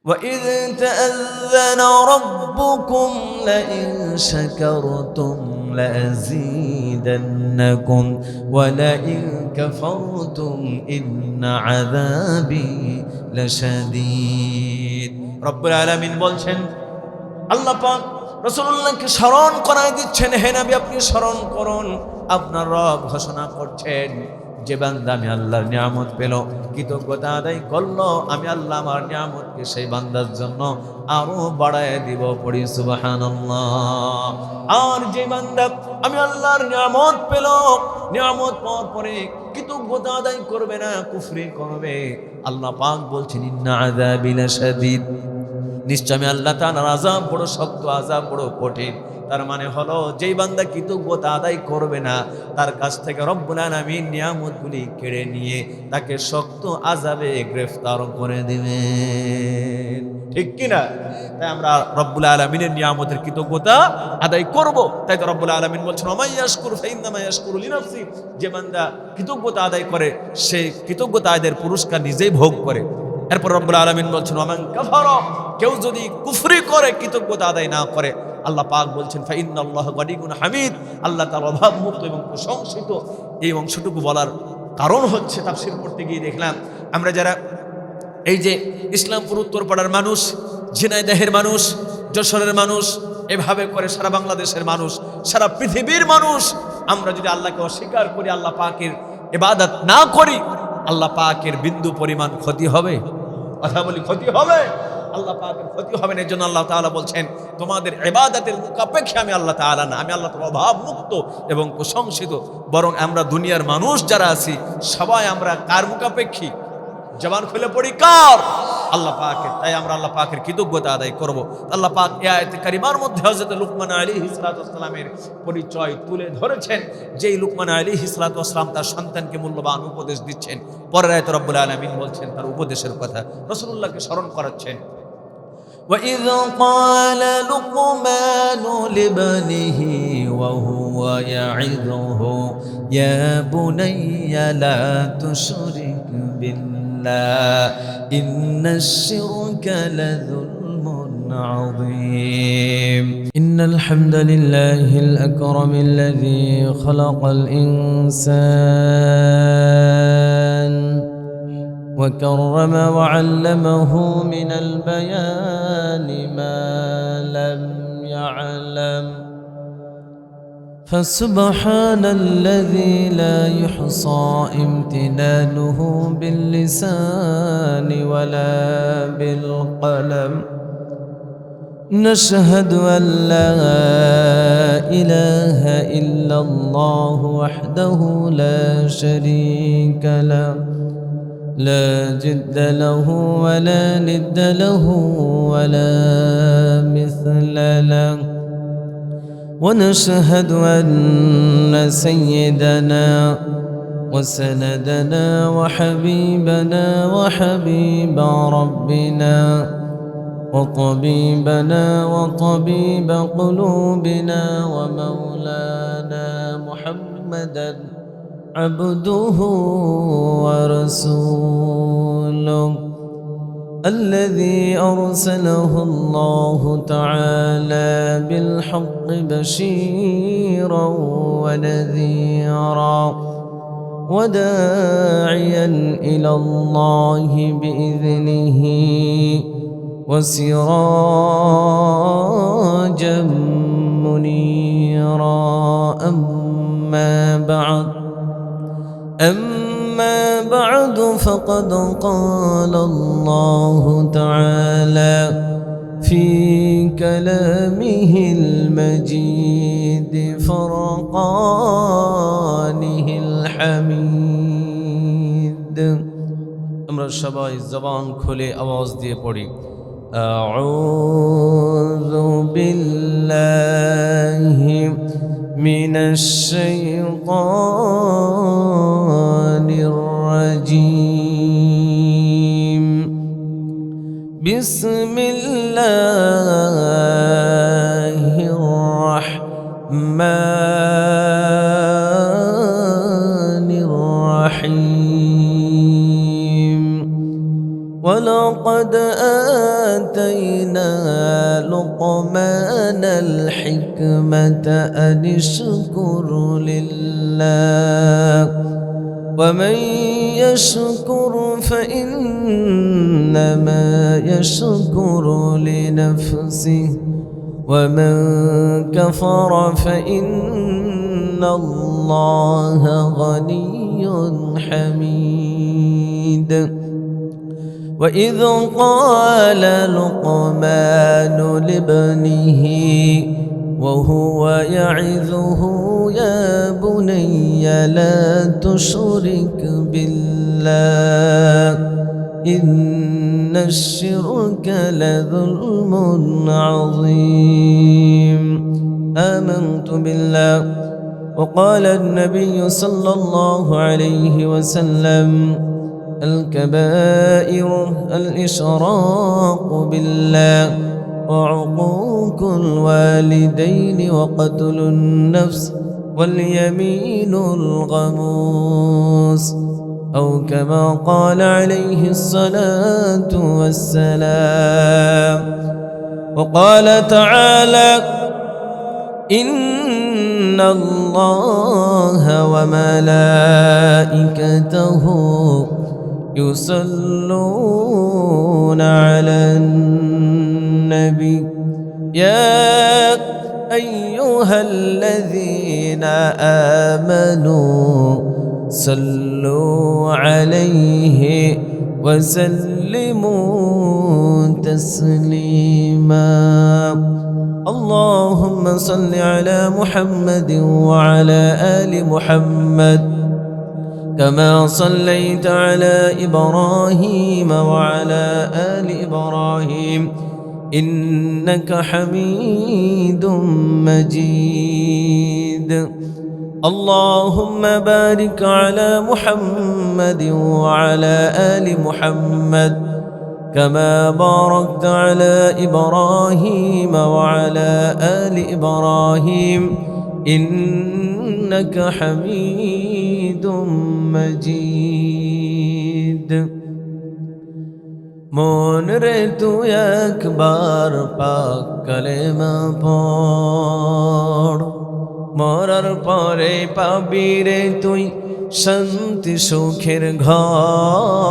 وَإِذْ تَأَذَّنَ رَبُّكُمْ لَئِن شَكَرْتُمْ لَأَزِيدَنَّكُمْ وَلَئِن كَفَرْتُمْ إِنَّ عَذَابِي لَشَدِيدٌ। রব্বুল আলামিন বলছেন, আল্লাহ পাক রাসূলুল্লাহকে স্মরণ করায় দিচ্ছেন, হে নবী আপনি স্মরণ করুন। আপনার রব ঘোষণা করছেন, যে বান্দা আমি আল্লাহর নিয়ামত পেল, কৃতজ্ঞতা আদায় করলো, আমি আল্লাহ আমার নিয়ামতকে সেই বান্দার জন্য আরো বাড়ায় দিব। পড়ি সুবহানাল্লাহ। আর যে বান্দা আমি আল্লাহর নিয়ামত পেল, নিয়ামত পাওয়ার পরে কৃতজ্ঞতা আদায় করবে না, কুফরি করবে, আল্লাহ পাক বলছেন ইন্না আযাবি লাশাদীদ, নিশ্চয় আমি আল্লাহ তাআলার আযাব বড় শক্ত, আযাব বড় কঠিন। তার মানে হলো যেই বান্দা কৃতজ্ঞতা আদায় করবে না, তার কাছ থেকে রব্বুল আলামিন নিয়ামতগুলি কেড়ে নিয়ে তাকে শক্ত আযাবে গ্রেফতার করে দিবেন। ঠিক কিনা? তাই আমরা রব্বুল আলামিনের নিয়ামতের কৃতজ্ঞতা আদায় করব। তাই তো রব্বুল আলামিন বলছেন ওয়া মাইয়াশকুরু ফাইন্নামা ইয়াশকুরু লিনাফসি, যে বান্দা কৃতজ্ঞতা আদায় করে সে কৃতজ্ঞতা আদায়ের পুরস্কার নিজেই ভোগ করে। এরপর রব্বুল আলামিন বলছেন ওয়া মান কাফারা, কেউ যদি কুফরি করে, কৃতজ্ঞতা আদায় না করে, আল্লাহ পাক বলছেন ফাইন্নাল্লাহা গনিয়্যুন হামিদ, আল্লাহ তাআলা অভাবমুক্ত এবং প্রশংসিত। এই অংশটুকু বলার কারণ হচ্ছে তাফসীর পড়তে গিয়ে দেখলাম আমরা যারা এই যে ইসলামপুর উত্তরপাড়ার মানুষ, ঝিনাইদহের মানুষ, যশোরের মানুষ, এভাবে করে সারা বাংলাদেশের মানুষ, সারা পৃথিবীর মানুষ, আমরা যদি আল্লাহকে অস্বীকার করি, আল্লাহ পাকের ইবাদত না করি, আল্লাহ পাকের বিন্দু পরিমাণ ক্ষতি হবে। কথা বলি, ক্ষতি হবে। আল্লাহ পাকের ক্ষতি হবে না। এর জন্য আল্লাহ তাআলা বলছেন তোমাদের ইবাদতের মুখাপেক্ষে আমি আল্লাহ তাআলা না, আমি আল্লাহ তাআলা অভাব মুক্ত এবং প্রশংসিত। বরং আমরা দুনিয়ার মানুষ যারা আছি সবাই আমরা কার মুখাপেক্ষী? জবান খুলে পড়ি কার? আল্লাহ পাকের। তাই আমরা আল্লাহ পাকের কৃতজ্ঞতা আদায় করব। আল্লাহ পাক এই আয়াতে কারিমার মধ্যে হযরত লুকমান আলাইহিস সালাতু ওয়াস সালামের পরিচয় তুলে ধরেছেন, যেই লুকমান আলাইহিস সালাতু ওয়াস সালাম তার সন্তানকে মূল্যবান উপদেশ দিচ্ছেন। পরের আয়াতে রব্বুল আলামিন বলছেন তার উপদেশের কথা, রাসূলুল্লাহকে স্মরণ করাচ্ছেন। وَإِذْ قَالَ لُقْمَانُ لِابْنِهِ وَهُوَ يَعِظُهُ يَا بُنَيَّ لَا تُشْرِكْ بِاللَّهِ إِنَّ الشِّرْكَ لَظُلْمٌ عَظِيمٌ إِنَّ الْحَمْدَ لِلَّهِ الْأَكْرَمِ الَّذِي خَلَقَ الْإِنسَانَ وكرم وعلمه من البيان ما لم يعلم، فسبحان الذي لا يحصى امتنانه باللسان ولا بالقلم. نشهد أن لا إله إلا الله وحده لا شريك له، لا جد له ولا ند له ولا مثل له. ونشهد أن سيدنا وسندنا وحبيبنا وحبيب ربنا وطبيبنا وطبيب قلوبنا ومولانا محمدا عبده ورسوله الذي أرسله الله تعالى بالحق بشيرا ونذيرا وداعيا إلى الله بإذنه وسراجا منيرا. أما بعد فقد قال الله تعالى في كلامه المجيد فرقانه الحميد. আমরা সবাই জবান খুলে আওয়াজ দিয়ে পড়ি আউযু বিল্লাহি মিনাশ শাইতানির রাজীম। বিসমিল্লাহির রাহমানির রাহিম। ولقد وآتينا لقمان الحكمة أن اشكر لله ومن يشكر فإنما يشكر لنفسه ومن كفر فإن الله غني حميد وإذ قال لقمان لابنه وهو يعظه يا بني لا تشرك بالله إن الشرك لظلم عظيم آمنت بالله. وقال النبي صلى الله عليه وسلم الكبائر الإشراك بالله وعقوق الوالدين وقتل النفس واليمين الغموس أو كما قال عليه الصلاة والسلام. وقال تعالى إن الله وملائكته يصلون على النبي يا أيها الذين آمنوا صلوا عليه وسلموا تسليما. اللهم صل على محمد وعلى آل محمد كما صليت على إبراهيم وعلى آل إبراهيم إنك حميد مجيد. اللهم بارك على محمد وعلى آل محمد كما باركت على إبراهيم وعلى آل إبراهيم إنك حميد مجيد. মন রে তুই একবার পাক কালেমা পড় মরার পরে পাবি রে তুই শান্তি সুখের ঘর।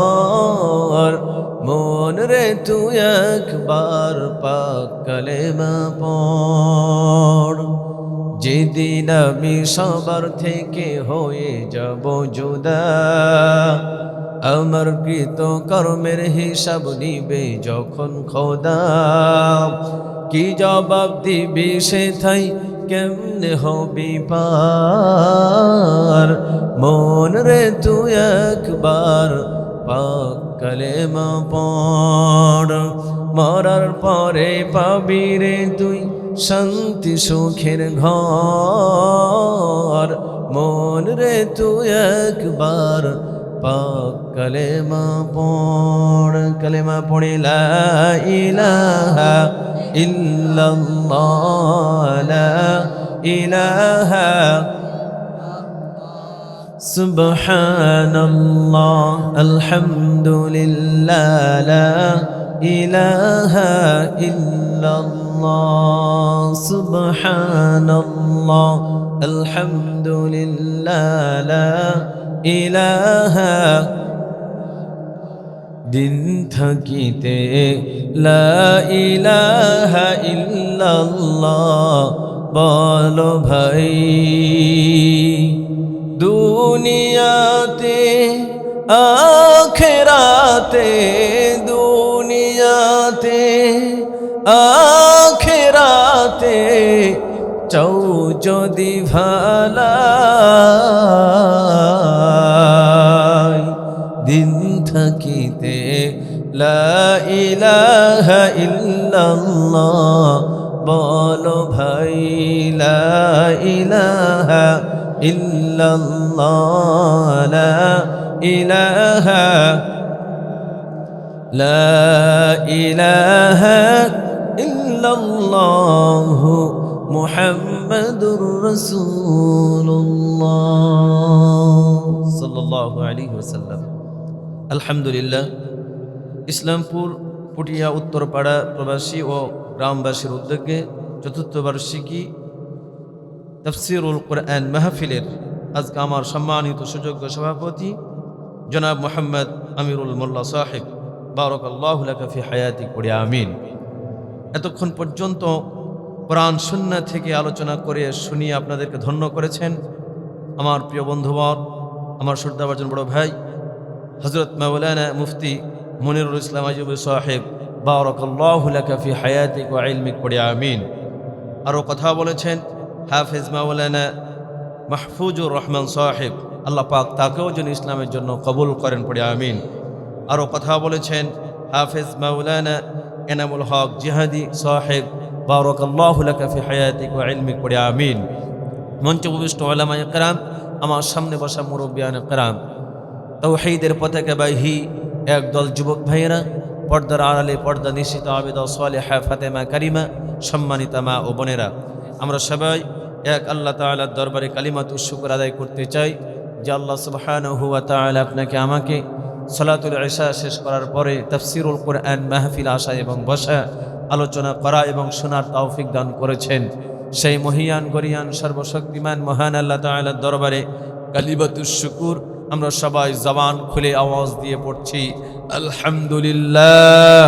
মন রে তুই একবার পাক কালেমা পড় যেদিন আমি সবার থেকে হয়ে যাব জুদা আমার কৃত কর্মের হিসাব নিবে যখন খোদা কি জবাব দিবি সেথাই কেমনে হবি পার। মন রে তুই একবার পাক কালেমা পড় মরার পরে পাবি রে তুই শান্তি সুখের ঘর। মন রে তুই একবার পাক কালেমা পড় কালেমা পড়ে লা ইলাহা ইল্লাল্লাহ লা ইলাহা সুবহানাল্লাহ আলহামদুলিল্লাহ লা ইলাহা ইল্লাল্লাহ সুবহানাল্লাহ আলহামদুলিল্লাহ লা ইলাহা। দিন থাকিতে লা ইলাহা ইল্লাল্লাহ বলো ভাই দুনিয়াতে আখিরাতে দুনিয়াতে আখিরাতে চাও যদি ভালাই দিন থাকিতে লা ইলাহা ইল্লাল্লাহ বলো ভাই লা ইলাহা ইল্লাল্লাহ লা ইলাহা লা ইলাহা ইল্লাল্লাহ মুহাম্মাদুর রাসূলুল্লাহ সাল্লাল্লাহু আলাইহি ওয়াসাল্লাম। আলহামদুলিল্লাহ, ইসলামপুর পুটিয়া উত্তরপাড়া প্রবাসী ও গ্রামবাসীর উদ্যোগে চতুর্থ বার্ষিকী তাফসীরুল কুরআন মাহফিলের আজকে আমার সম্মানিত সুযোগ্য সভাপতি জনাব মোহাম্মদ আমিরুল মোল্লা সাহেব, বারাকাল্লাহু লাকা ফি হায়াতিক, পড়ি আমিন। এতক্ষণ পর্যন্ত কোরআন সুন্নাহ থেকে আলোচনা করে শুনিয়ে আপনাদেরকে ধন্য করেছেন আমার প্রিয় বন্ধুবর, আমার শ্রদ্ধাভাজন বড় ভাই হযরত মাওলানা মুফতি মনিরুল ইসলাম আইয়ুবী সাহেব, বারাকাল্লাহু লাকা ফি হায়াতিক ওয়া ইলমিক, পড়ি আমিন। আরও কথা বলেছেন হাফেজ মাওলানা মাহফুজুর রহমান সাহেব, আল্লাহ পাক তাকেও যেন ইসলামের জন্য কবুল করেন, পড়ি আমিন। আরও কথা বলেছেন হাফেজ মাওলানা এনামুল হক জিহাদি সাহেব, বারাকাল্লাহু লাকা ফি হায়াতিক ওয়া ইলমিক, পড়ি আমিন। মঞ্চে উপবিষ্ট উলামায়ে কেরাম, আমার সামনে বসা মুরব্বিয়ানে কেরাম, তাওহীদের পতাকাবাহী একদল যুবক ভাইয়েরা, পর্দার আড়ালে পর্দা নিশিত আবেদা সালেহা ফাতেমা কারিমা, সম্মানিতা মা ও বোনেরা, আমরা সবাই এক আল্লাহ তাআলার দরবারে কালিমাতুশ শুকর আদায় করতে চাই যে আল্লাহ সুবহানাহু ওয়া তাআলা আপনাকে আমাকে সালাতুল ইশা শেষ করার পরে তাফসীরুল কুরআন মাহফিল আসা এবং বসা, আলোচনা করা এবং শোনার তৌফিক দান করেছেন। সেই মহিয়ান গরিয়ান সর্বশক্তিমান মহান আল্লাহ তাআলার দরবারে কালিমাতুশ শুকর আমরা সবাই জবান খুলে আওয়াজ দিয়ে পড়ছি আলহামদুলিল্লাহ।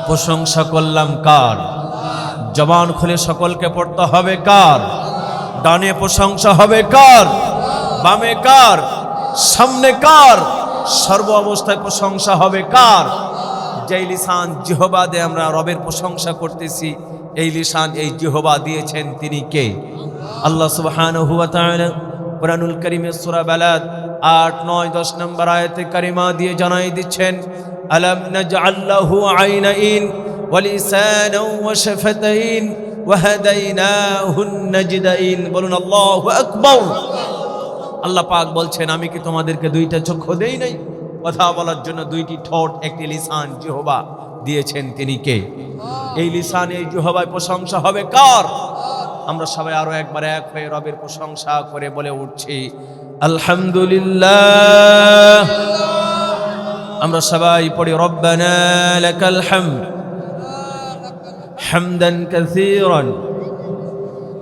প্রশংসা করলাম কার? জবান খুলে সকলকে পড়তে হবে কার? ডানে প্রশংসা হবে কার? বামে কার? সামনে কার? সর্ব অবস্থায় প্রশংসা হবে কার? যেই লিসান জিহবা দিয়ে আমরা রবের প্রশংসা করতেছি, এই লিসান এই জিহবা দিয়েছেন তিনি কে? আল্লাহ সুবহানাহু ওয়া তাআলা কুরআনুল কারীমের সূরা বালাদ ৮, ৯, ১০ নম্বর আয়াতে কারিমা দিয়ে জানাই দিচ্ছেন আলাম নাজআল লাহু আইনাইন ওয়া লিসানান ওয়া শাফাতাইন ওয়া হাদাইনাহুন নাজদাইন। বলুন আল্লাহু আকবার। আল্লাহ পাক বলছেন আমি কি তোমাদেরকে দুইটা চক্ষু দেই নাই? কথা বলার জন্য দুইটি ঠোঁট, একটি লিসান জিহবা দিয়েছেন তিনি কে? এই লিসান এই জিহবায় প্রশংসা হবে কার? আমরা সবাই আরো একবার এক হয়ে রবের প্রশংসা করে বলে উঠছি আলহামদুলিল্লাহ। আমরা সবাই পড়ি রব্বানা লাকাল হামদ হামদান কাসীরান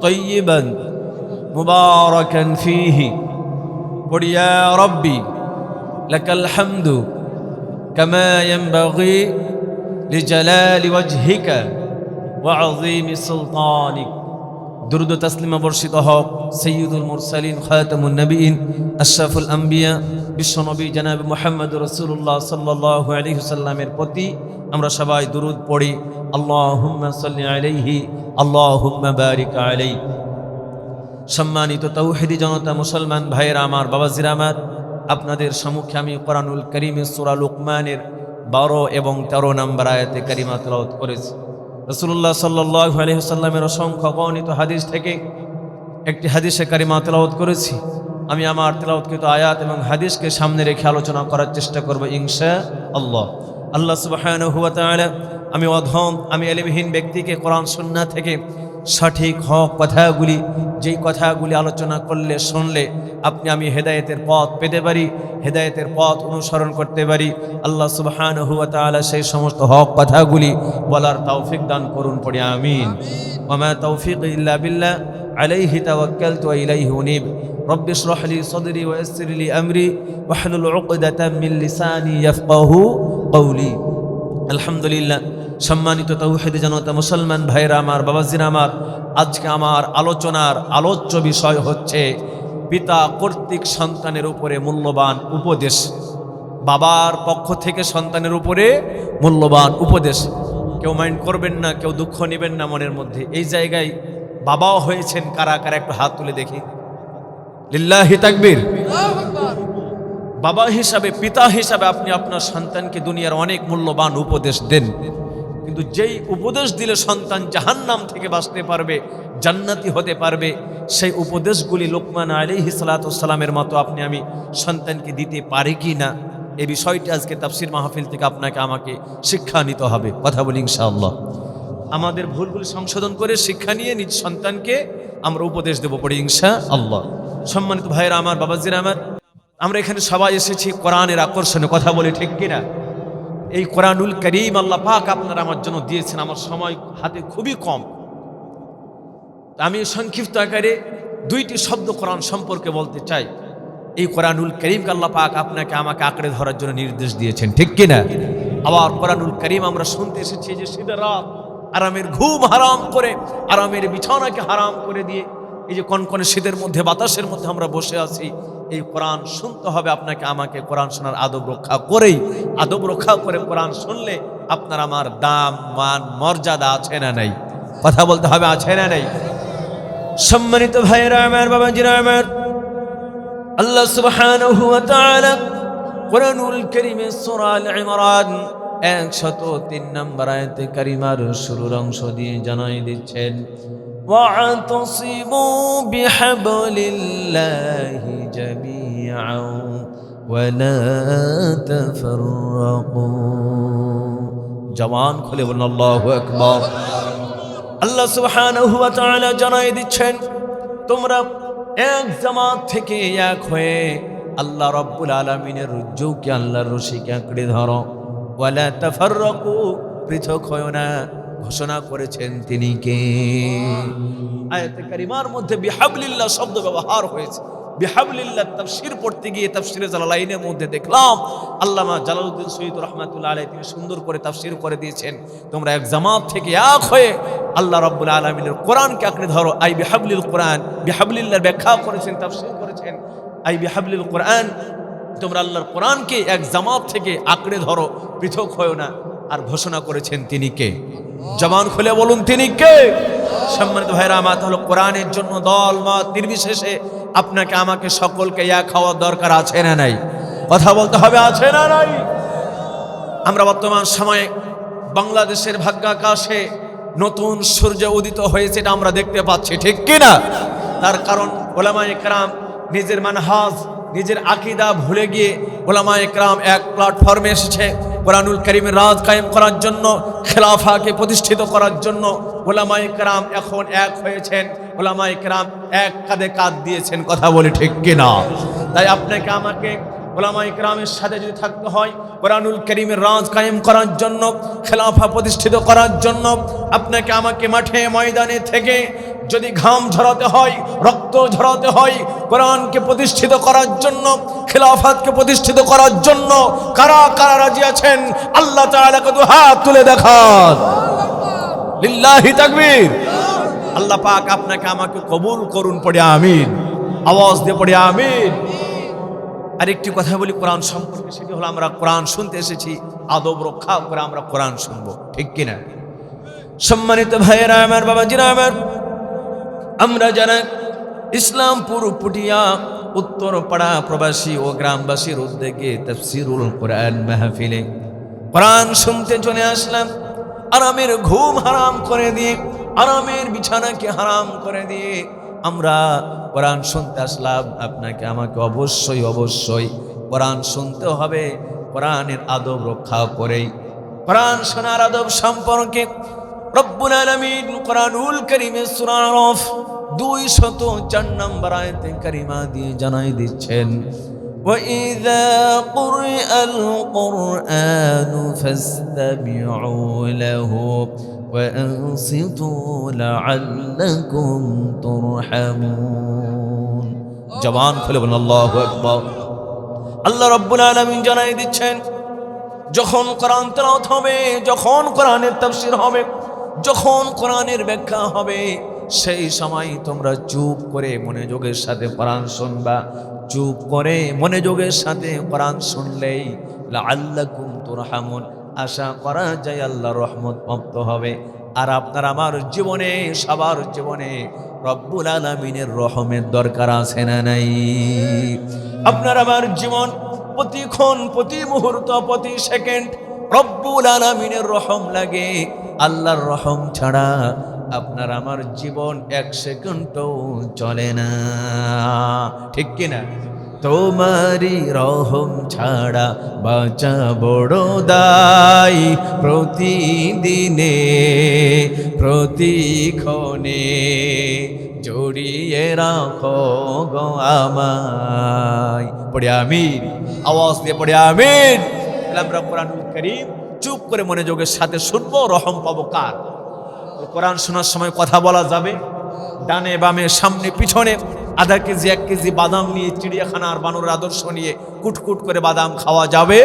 তাইয়িবান মুবারাকান ফীহি। পড়ি ইয়া রব্বি লাকাল হামদু কামা ইয়ানবাগি লিজালালি ওয়াজহিকা ওয়া আযীমি সুলতানিক। দুরুদ ও তাসলিমা বর্ষিত হোক সৈয়দুল মুরসালিন খাতামুন নবীন আশরাফুল আম্বিয়া বিশ্বনবী জনাব মুহাম্মদুর রাসূলুল্লাহ সাল্লাল্লাহু আলাইহি ওয়াসাল্লামের প্রতি আমরা সবাই দুরুদ পড়ি আল্লাহুম্মা সাল্লি আলাইহি আল্লাহুম্মা বারিক আলাইহি। সম্মানিত তাওহীদি জনতা, মুসলমান ভাইয়েরা আমার, বাবাজিরা আমার, আপনাদের সম্মুখে আমি কোরআনুল কারীমের সূরা লুকমানের 12 এবং 13 নম্বর আয়াতে কারিমা তেলাওয়াত করেছি। রাসূলুল্লাহ সাল্লাল্লাহু আলাইহি ওয়াসাল্লামের অসংখ্য গণিত হাদিস থেকে একটি হাদিসে কারিমা তেলাওয়াত করেছি। আমি আমার তেলাওয়াতকৃত আয়াত এবং হাদিসকে সামনে রেখে আলোচনা করার চেষ্টা করব ইনশাআল্লাহ। আল্লাহ সুবহানাহু ওয়া তাআলা আমি অধম, আমি এলেমহীন ব্যক্তিকে কোরআন সুন্নাহ থেকে সঠিক হক কথাগুলি, যেই কথাগুলি আলোচনা করলে শুনলে আপনি আমি হেদায়েতের পথ পেতে পারি, হেদায়েতের পথ অনুসরণ করতে পারি। আল্লাহ সুবহানাহু ওয়া তাআলা সেই সমস্ত হক কথাগুলি বলার তৌফিক দান করুন, পড়ি আমিন। ওয়া মা তাওফীকি ইল্লা বিল্লাহ আলাইহি তাওয়াক্কালতু ওয়া ইলাইহি উনীব। রব্বি ইশরাহ লি সাদরি ওয়া ইয়াসসির লি আমরি ওয়াহলুল উকদাতাম মিন লিসানি ইয়াফকাহু কওলি। আলহামদুলিল্লাহ। সম্মানিত তাওহীদি জনতা, মুসলমান ভাইরা আমার, বাবাজিরা আমার, আজকে আমার আলোচনার আলোচ্য বিষয় হচ্ছে পিতা কর্তৃক সন্তানের উপরে মূল্যবান উপদেশ। বাবার পক্ষ থেকে সন্তানের উপরে মূল্যবান উপদেশ। কেউ মাইন্ড করবেন না, কেউ দুঃখ নেবেন না মনের মধ্যে। এই জায়গায় বাবাও হয়েছেন কারা কারা, একটু হাত তুলে দেখি। লিল্লাহি তাকবীর। বাবা হিসাবে, পিতা হিসাবে আপনি আপনার সন্তানকে দুনিয়ার অনেক মূল্যবান উপদেশ দেন, কিন্তু যেই উপদেশ দিলে সন্তান জাহান্নাম থেকে বাঁচতে পারবে, জান্নাতি হতে পারবে, সেই উপদেশগুলি লোকমান আলাইহিস সালাতু ওয়াস সালামের মতো আপনি আমি সন্তানকে দিতে পারি কি না, এই বিষয়টি আজকে তাফসীর মাহফিল থেকে আপনাকে আমাকে শিক্ষা নিতে হবে। কথা বলি ইনশাআল্লাহ। আমাদের ভুলগুলি সংশোধন করে শিক্ষা নিয়ে নিজ সন্তানকে আমরা উপদেশ দেব, পড়ি ইনশাআল্লাহ। সম্মানিত ভাইরা আমার, বাবাজিরা আমার, আমরা এখানে সবাই এসেছি কোরআনের আকর্ষণে। কথা বলি ঠিক কিনা? এই কোরআনুল কারীম আল্লাহ পাক আপনারা আমার জন্য দিয়েছেন। আমার সময় হাতে খুবই কম, আমি সংক্ষিপ্ত আকারে দুইটি শব্দ কোরআন সম্পর্কে বলতে চাই। এই কোরআনুল কারীমকে আল্লাহ পাক আপনাকে আমাকে আঁকড়ে ধরার জন্য নির্দেশ দিয়েছেন, ঠিক কিনা? আবার কোরআনুল কারীম আমরা শুনতে এসেছি যে শীতের রাত আরামের ঘুম হারাম করে, আরামের বিছানাকে হারাম করে দিয়ে এই যে কনকনে শীতের মধ্যে বাতাসের মধ্যে আমরা বসে আছি, এই কোরআন শুনতে হবে আপনাকে আমাকে। কোরআন শোনার আদব রক্ষা করেই, আদব রক্ষা করে কোরআন শুনলে আপনার আমার দাম মান মর্যাদা আছে না নাই? কথা বলতে হবে, আছে না নাই? সম্মানিত ভাইরা আমার, বাবাজিরা আমার, আল্লাহ সুবহানাহু ওয়া তাআলা কোরআনুল কারীমে সূরা আল ইমরান 103 নম্বর আয়াতে কারিমার শুরুর অংশ দিয়ে জানাই দিচ্ছেন, ওয়া'তাসিমু বিহাবলিল্লাহি জামিআন ওয়া লা তাফাররাকু। জবান খুলে বলুন আল্লাহু আকবার। আল্লাহ সুবহানাহু ওয়া তাআলা জানাই দিচ্ছেন, তোমরা এক জামাত থেকে এক হয়ে আল্লাহ রাব্বুল আলামিনের রজ্জুকে, আল্লাহর রশিকে আঁকড়ে ধরো। ওয়ালা তাফাররাকু, পৃথক হয় না, ঘোষণা করেছেন তিনি কে? আয়াতে কারিমার মধ্যে বিহাবলিল্লাহ শব্দ ব্যবহার হয়েছে। বিহাবলিল্লাহ তাফসীর পড়তে গিয়ে তাফসীরে জালালাইনের মধ্যে দেখলাম আল্লামা জালালউদ্দিন সৈয়দ রাহমাতুল্লাহ আলাইহি তিনি সুন্দর করে তাফসীর করে দিয়েছেন, তোমরা এক জামাত থেকে এক হয়ে আল্লাহ রাব্বুল আলামিনের কোরআনকে আঁকড়ে ধরো। আই বিহাবলিল কোরআন, বিহাবলিল্লাহ ব্যাখ্যা করেছেন, তাফসীর করেছেন আই বিহাবলিল কোরআন, তোমরা আল্লাহর কোরআনকে এক জামাত থেকে আঁকড়ে ধরো, পৃথক হয় না। আর ঘোষণা করেছেন তিনি কে? জবান খুলে বলুন তিনি কে? সম্মানিত ভাইরা আমার, তাহলে কোরআনের জন্য দল মত নির্বিশেষে আপনাকে আমাকে সকলকে এক হওয়ার দরকার আছে না নাই? কথা বলতে হবে, আছে না নাই? আমরা বর্তমান সময়ে বাংলাদেশের ভাগ্যাকাশে নতুন সূর্য উদিত হয়েছে, এটা আমরা দেখতে পাচ্ছি, ঠিক কিনা? তার কারণ উলামায়ে কেরাম নিজের মানহাজ, নিজের আকীদা ভুলে গিয়ে উলামায়ে কেরাম এক প্ল্যাটফর্মে এসেছে কোরআনুল কারীমের রাজ কায়েম করার জন্য, খেলাফাকে প্রতিষ্ঠিত করার জন্য। উলামায়ে কেরাম এখন এক হয়েছেন, উলামায়ে কেরাম এক কাঁধে কাঁধ দিয়েছেন, কথা বলি ঠিক কিনা? তাই আপনাকে আমাকে উলামায়ে কেরামের সাথে যদি থাকতে হয়, কোরআনুল কারীমের রাজ কায়েম করার জন্য, খেলাফা প্রতিষ্ঠিত করার জন্য, আপনাকে আমাকে মাঠে ময়দানে থেকে যদি ঘাম ঝরাতে হয়, রক্ত ঝরাতে হয়, কোরআনকে প্রতিষ্ঠিত করার জন্য, খেলাফতকে প্রতিষ্ঠিত করার জন্য কারা কারা রাজি আছেন? আল্লাহ তাআলাকে দু হাত তুলে দেখান, লিল্লাহি তাকবীর। আল্লাহ পাক আপনাকে আমাকে কবুল করুন, পড়ে আমিন, আওয়াজ দিয়ে পড়ে আমিন। আরেকটি কথা বলি কোরআন সম্পর্কে, সেটি হলো আমরা কোরআন শুনতে এসেছি, আদব রক্ষা করে আমরা কোরআন শুনবো, ঠিক কিনা? সম্মানিত ভাইয়েরা আমার, বাবাজিরা আমার, আমরা যারা ইসলামপুর পুটিয়া উত্তরপাড়া প্রবাসী ও গ্রামবাসীর উদ্যোগে তাফসীরুল কোরআন মাহফিলে কোরআন শুনতে চলে আসলাম, আরামের ঘুম হারাম করে দিয়ে, আরামের বিছানাকে হারাম করে দিয়ে আমরা কোরআন শুনতে আসলাম। আপনাকে আমাকে অবশ্যই অবশ্যই কোরআন শুনতে হবে, কোরআনের আদব রক্ষা করেই। কোরআন শোনার আদব সম্পর্কে রব্বুল আলামিন কোরআনুল কারীমে সূরা আরাফ 204 নম্বর আয়াতে কারিমা দিয়ে জানাই দিচ্ছেন, ওয়া ইযা কুরআল কুরআনু ফাসতামিউ লাহু ওয়া আনসিতু লাআল্লাকুম তুরহামুন। জবান খুলে বলুন আল্লাহু আকবার। আল্লাহ রাব্বুল আলামিন জানাই দিচ্ছেন, যখন কোরআন তেলাওয়াত হবে, যখন কোরআনের তাফসীর হবে, যখন কোরআনের ব্যাখ্যা হবে, সেই সময় তোমরা চুপ করে মনোযোগের সাথে কোরআন শুনবা। চুপ করে মনোযোগের সাথে কোরআন শুনলেই লাআল্লাকুম তুরহামুন, আশা করা যায় আল্লাহর রহমত প্রাপ্ত হবে। আর আপনার আমার জীবনে, সবার জীবনে রব্বুল আলামিনের রহমের দরকার আছে না নাই? আপনার আমার জীবন প্রতিক্ষণ, প্রতি মুহূর্ত, প্রতি সেকেন্ড রব্বুল আলামিনের রহম লাগে। আল্লাহর রহম ছাড়া আপনার আমার জীবন এক সেকেন্ডও চলে না, ঠিক কিনা? তোমারি রহম ছাড়া বাঁচা বড় দায়, প্রতিদিনে প্রতিক্ষণে জড়িয়ে রাখো গো আমায়। পড়ে আমিন, আওয়াজ দিয়ে পড়ে আমিন। তাহলে আমরা কোরআনুল কারীম চুপ করে মনোযোগের সাথে শুনবো, রহম পাবো কার? কোরআন শোনার সময় কথা বলা যাবে? ডানে বামে সামনে পিছনে আধা কেজি 1 কেজি বাদাম নিয়ে চিড়িয়াখানার বানরের আদর্শ নিয়ে কুটকুট করে বাদাম খাওয়া যাবে?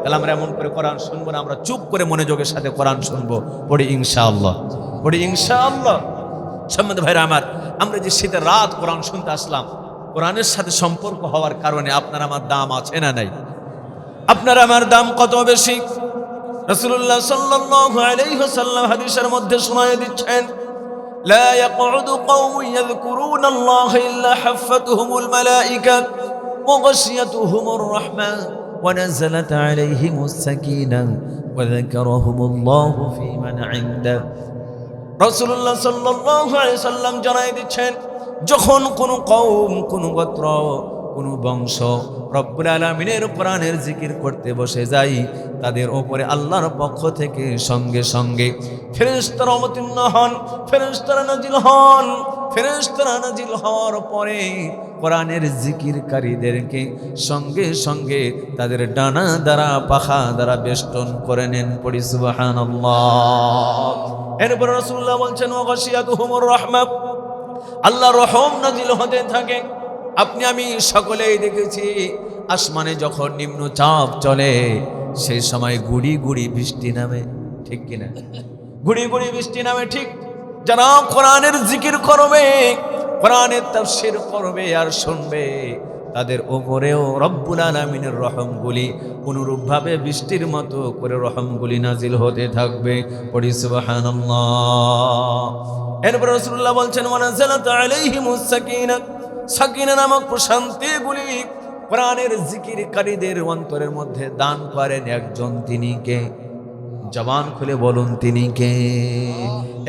তাহলে আমরা এমন করে কোরআন শুনবো না, আমরা চুপ করে মনোযোগের সাথে কোরআন শুনবো। পড়ি ইনশাআল্লাহ, পড়ি ইনশাআল্লাহ। সম্মানিত ভাইরা আমার, আমরা যে শীতের রাত কোরআন শুনতে আসলাম, কোরআনের সাথে সম্পর্ক হওয়ার কারণে আপনার আমার দাম আছে না নাই? আপনার আমার দাম কত বেশি? রাসূলুল্লাহ সাল্লাল্লাহু আলাইহি ওয়াসাল্লাম হাদিসের মধ্যে শোনায়ে দিচ্ছেন, لا يقعد قوم يذكرون الله إلا حفتهم الملائكة وغشيتهم الرحمة ونزلت عليهم السكينة وذكرهم الله في من عنده। রাসূলুল্লাহ সাল্লাল্লাহু আলাইহি ওয়াসাল্লাম জানায় দিচ্ছেন, যখন কোন কওম, কোন গোত্র, কোন বংশ রব্বুল আলামিনের কোরআনের জিকির করতে বসে যায়, তাদের উপরে আল্লাহর পক্ষ থেকে সঙ্গে সঙ্গে ফেরেশতারা অবতীর্ণ হন, ফেরেশতারা নাজিল হন। ফেরেশতারা নাজিল হওয়ার পরে কোরআনের জিকিরকারীদেরকে সঙ্গে সঙ্গে তাদের ডানা দ্বারা পাখা দ্বারা বেষ্টন করে নেন। পড়ি সুবহানাল্লাহ। এরপর রাসূলুল্লাহ বলছেন, ওয়া গাশিয়াতুহুমুর রাহমাহ, আল্লাহর রহম নাজিল হতে থাকে। আপনি আমি সকলেই দেখেছি, আসমানে যখন নিম্নচাপ চলে সেই সময় গুড়ি গুড়ি বৃষ্টি নামে, ঠিক কিনা? গুড়ি গুড়ি বৃষ্টি নামে। ঠিক যারা কোরআনের জিকির করবে, কোরআনের তাফসীর করবে আর শুনবে, তাদের উপরেও রব্বুল আলামিনের রহমগুলি অনুরূপভাবে বৃষ্টির মতো করে রহমগুলি নাজিল হতে থাকবে। পড়ি সুবহানাল্লাহ। এরপর রাসূলুল্লাহ বলছেন, ওয়া নাযালাত আলাইহিমুস সাকিনাহ, সাকিনা নামক প্রশান্তিগুলি কোরআনের জিকিরকারীদের অন্তরের মধ্যে দান করেন একজন, তিনি কে? জবান খুলে বলুন, তিনি কে?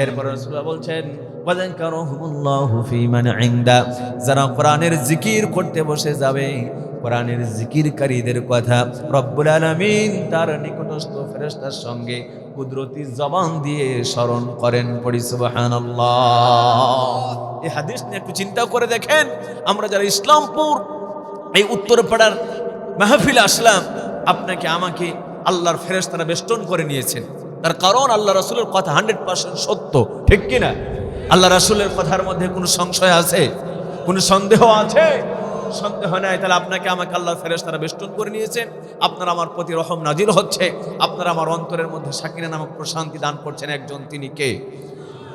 এরপর রাসূলুল্লাহ বলছেন, ওয়াযাকারহুমুল্লাহু ফী মান ইনদা, যারা কোরআনের জিকির করতে বসে যাবে, কোরআনের জিকিরকারীদের কথা রব্বুল আলামিন তার নিকটস্থ ফেরেশতার সঙ্গে কুদরতি জবান দিয়ে স্মরণ করেন। পড়ি সুবহানাল্লাহ। এই হাদিস নিয়ে একটু চিন্তা করে দেখেন, আমরা যারা ইসলামপুর এই উত্তরপাড়ার মাহফিলে আসলাম, আপনাকে আমাকে আল্লাহর ফেরেশতারা বেষ্টন করে নিয়েছেন। তার কারণ আল্লাহ রাসূলের কথা 100% সত্য, ঠিক কিনা? আল্লাহ রাসূলের কথার মধ্যে কোনো সংশয় আছে? কোনো সন্দেহ আছে? সন্দেহ নাই। তাহলে আপনাকে আমাকে আল্লাহর ফেরেশতারা বেষ্টন করে নিয়েছেন, আপনার আমার প্রতি রহম নাজিল হচ্ছে, আপনার আমার অন্তরের মধ্যে সাকিনা নামক প্রশান্তি দান করছেন একজন, তিনি কে?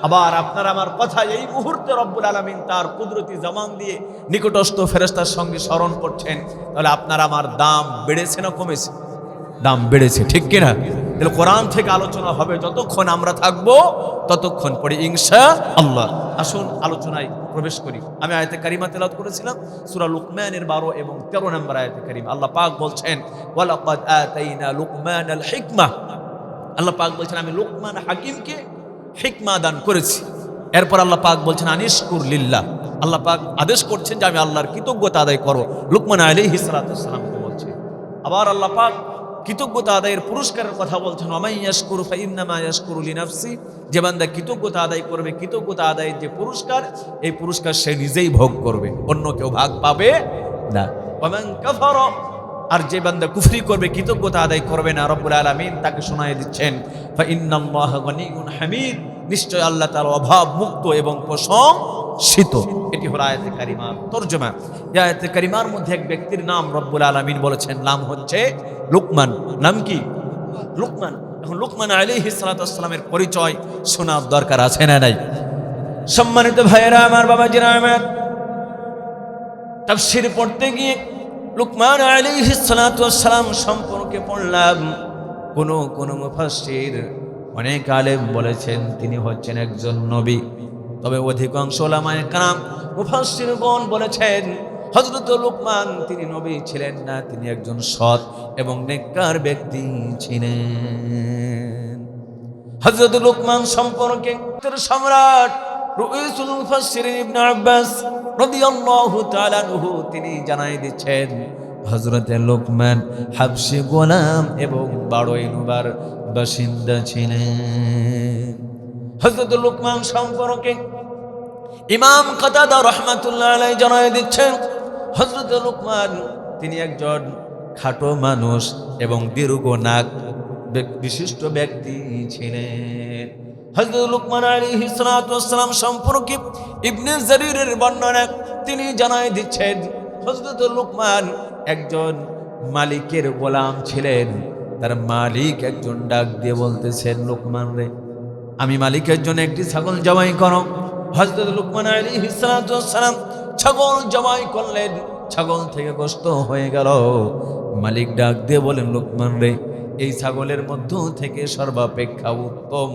আবার আপনার আমার কথা এই মুহূর্তে রব্বুল আলামিন তার কুদরতি জবান দিয়ে নিকটস্থ ফেরেশতার সঙ্গে স্মরণ করছেন। তাহলে আপনার আমার দাম বেড়েছে না কমেছে? দাম বেড়েছে, ঠিক কিনা? তাহলে কোরআন থেকে আলোচনা হবে যতক্ষণ আমরা থাকবো ততক্ষণ। পড়ি ইনশাআল্লাহ। আসুন আলোচনায় প্রবেশ করি। আমি আয়াতে কারিমা তেলাওয়াত করেছিলাম সূরা লুকমানের 12 এবং 13 নম্বর আয়াতে কারিমা। আল্লাহ পাক বলছেন, ওয়ালাকাদ আতাইনা লুকমানাল হিকমাহ, আল্লাহ পাক বলছেন আমি লুকমান হাকিমকে হিকমা দান করেছি। এরপর আল্লাহ পাক বলছেন আনিশকুর লিল্লাহ, আল্লাহ পাক আদেশ করছেন যে আমি আল্লাহর কৃতজ্ঞতা আদায় করো, লুকমান আলাইহিস সালামকে বলছে। আবার আল্লাহ পাক কৃতজ্ঞতা আদায়ের পুরস্কারের কথা বলছেন, ওয়ামান ইয়াশকুরু ফাইন্নামা ইয়াশকুরু লিনাফসি, যে বান্দা কৃতজ্ঞতা আদায় করবে, কৃতজ্ঞতা আদায়ের যে পুরস্কার, এই পুরস্কার সে নিজেই ভোগ করবে, অন্য কেউ ভাগ পাবে না। ওয়ামান কাফারা, আর যে বান্দা কুফরি করবে, কৃতজ্ঞতা আদায় করবে না, রব্বুল আলামিন তাকে শোনায় দিচ্ছেন ফাইন্নাল্লাহা গনিয়্যুন হামিদ, নিশ্চয় আল্লাহ তাআলা অভাব মুক্ত এবং প্রশংসিত। এটি হলো আয়াতে কারিমার তরজমা। এই আয়াতে কারিমার মধ্যে এক ব্যক্তির নাম রব্বুল আলামিন বলেছেন, নাম হচ্ছে লুকমান। নাম কি? লুকমান। এখন লুকমান আলাইহিস সালামের পরিচয় শোনার দরকার আছে না নাই? সম্মানিত ভাইয়েরা আমার, বাবাজিরা আমার, তাফসীর পড়তে গিয়ে লুকমান আলাইহিস সালাম সম্পর্কে পড়লাম। কোন মুফাসসির, অনেক আলেম বলেছেন তিনি হচ্ছেন একজন নবী, তবে অধিকাংশ উলামায়ে কেরাম মুফাসসিরগণ বলেছেন হযরত লুকমান তিনি নবী ছিলেন না, তিনি একজন সৎ এবং নেককার ব্যক্তি ছিলেন। হযরত লুকমান সম্পর্কে সম্রাট রুঈসুল মুফাসসিরিন ইবনে আব্বাস রাদিয়াল্লাহু তাআলা আনহু তিনি জানাই দিচ্ছেন, হযরত লুকমান হাবশী গোলাম এবং বাড়ইনুবার বাসিন্দা ছিলেন। হযরত লুকমান সম্পর্কে ইমাম কাতাদা রাহমাতুল্লাহ আলাইহি জানাই দিচ্ছেন, হযরত লুকমান তিনি একজন খাটো মানুষ এবং দীর্ঘ নাক বিশিষ্ট ব্যক্তি ছিলেন। হযরত লুকমান আলাইহিস সালাতু ওয়াস সালাম সম্পর্কে ইবনে জারীরের বর্ণনা তিনি জানায় দিচ্ছেন, হযরত লুকমান একজন মালিকের গোলাম ছিলেন। তার মালিক একজন ডাক দিয়ে বলতেছেন, লুকমান রে, আমি মালিকের জন্য একটি ছাগল জবাই করো। হযরত লুকমান আলাইহিস সালাতু ওয়াস সালাম ছাগল জবাই করলেন। ছাগল থেকে গোশত হয়ে গেল। মালিক ডাক দিয়ে বলেন, লুকমান রে, এই ছাগলের মধ্য থেকে সর্বাপেক্ষা উত্তম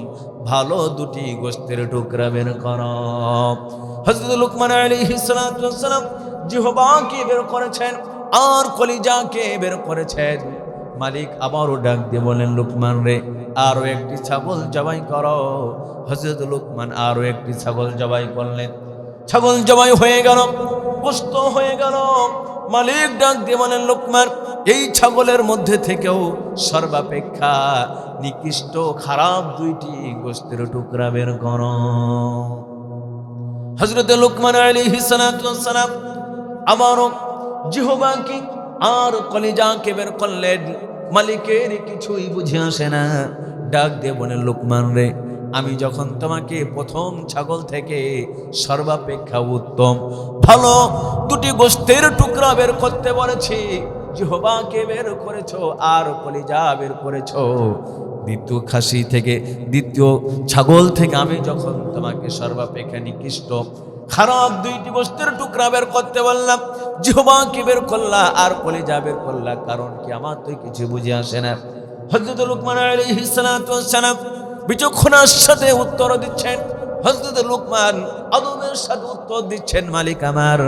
ভালো দুটি গোশতের টুকরা বের করো। হযরত লুকমান আলাইহিস সালাতু ওয়াস সালাম জিহ্বাকে বের করেছেন আর কলিজাকে বের করেছেন। মালিক আবারও ডাক দিয়ে বলেন, লুকমান রে, আরো একটি ছাগল জবাই করো। হযরত লুকমান আরো একটি ছাগল জবাই করলেন। ছাগল জবাই হয়ে গেল, গোশত হয়ে গেল। মালিক ডাক দিয়ে বলেন, লুকমান, এই ছাগলের মধ্যে থেকেও সর্বাপেক্ষা নিকৃষ্ট খারাপ দুইটি গোশতের টুকরা বের করো। হযরত লুকমান আলাইহিস সালাতু ওয়াস সালাম আবারও জিহ্বাকে আর কলিজাকে বের করলেন। মালিকের কিছুই বুঝে আসে না। ডাক দিয়ে বলেন, লুকমান রে, আমি যখন তোমাকে প্রথম ছাগল থেকে সর্বাপেক্ষা উত্তম ভালো দুটি গোশতের টুকরা বের করতে বলেছি, জিহ্বাকে বের করেছো আর কলিজা বের করেছো। দ্বিতীয় খাসি থেকে, দ্বিতীয় ছাগল থেকে আমি যখন তোমাকে সর্বাপেক্ষা নিকৃষ্ট খারাপ দুইটি গোশতের টুকরা বের করতে বললাম, জিহ্বাকে বের করলা আর কলিজা বের করলা, কারণ কি আমার তো কিছু বুঝে আসে না। হযরত লুকমান আলাইহিস সালাতু ওয়াস সালাম বিচক্ষণতার সাথে উত্তর দিচ্ছেন। হযরত লুকমান আদবের সাথে উত্তর দিচ্ছেন, মালিক আমার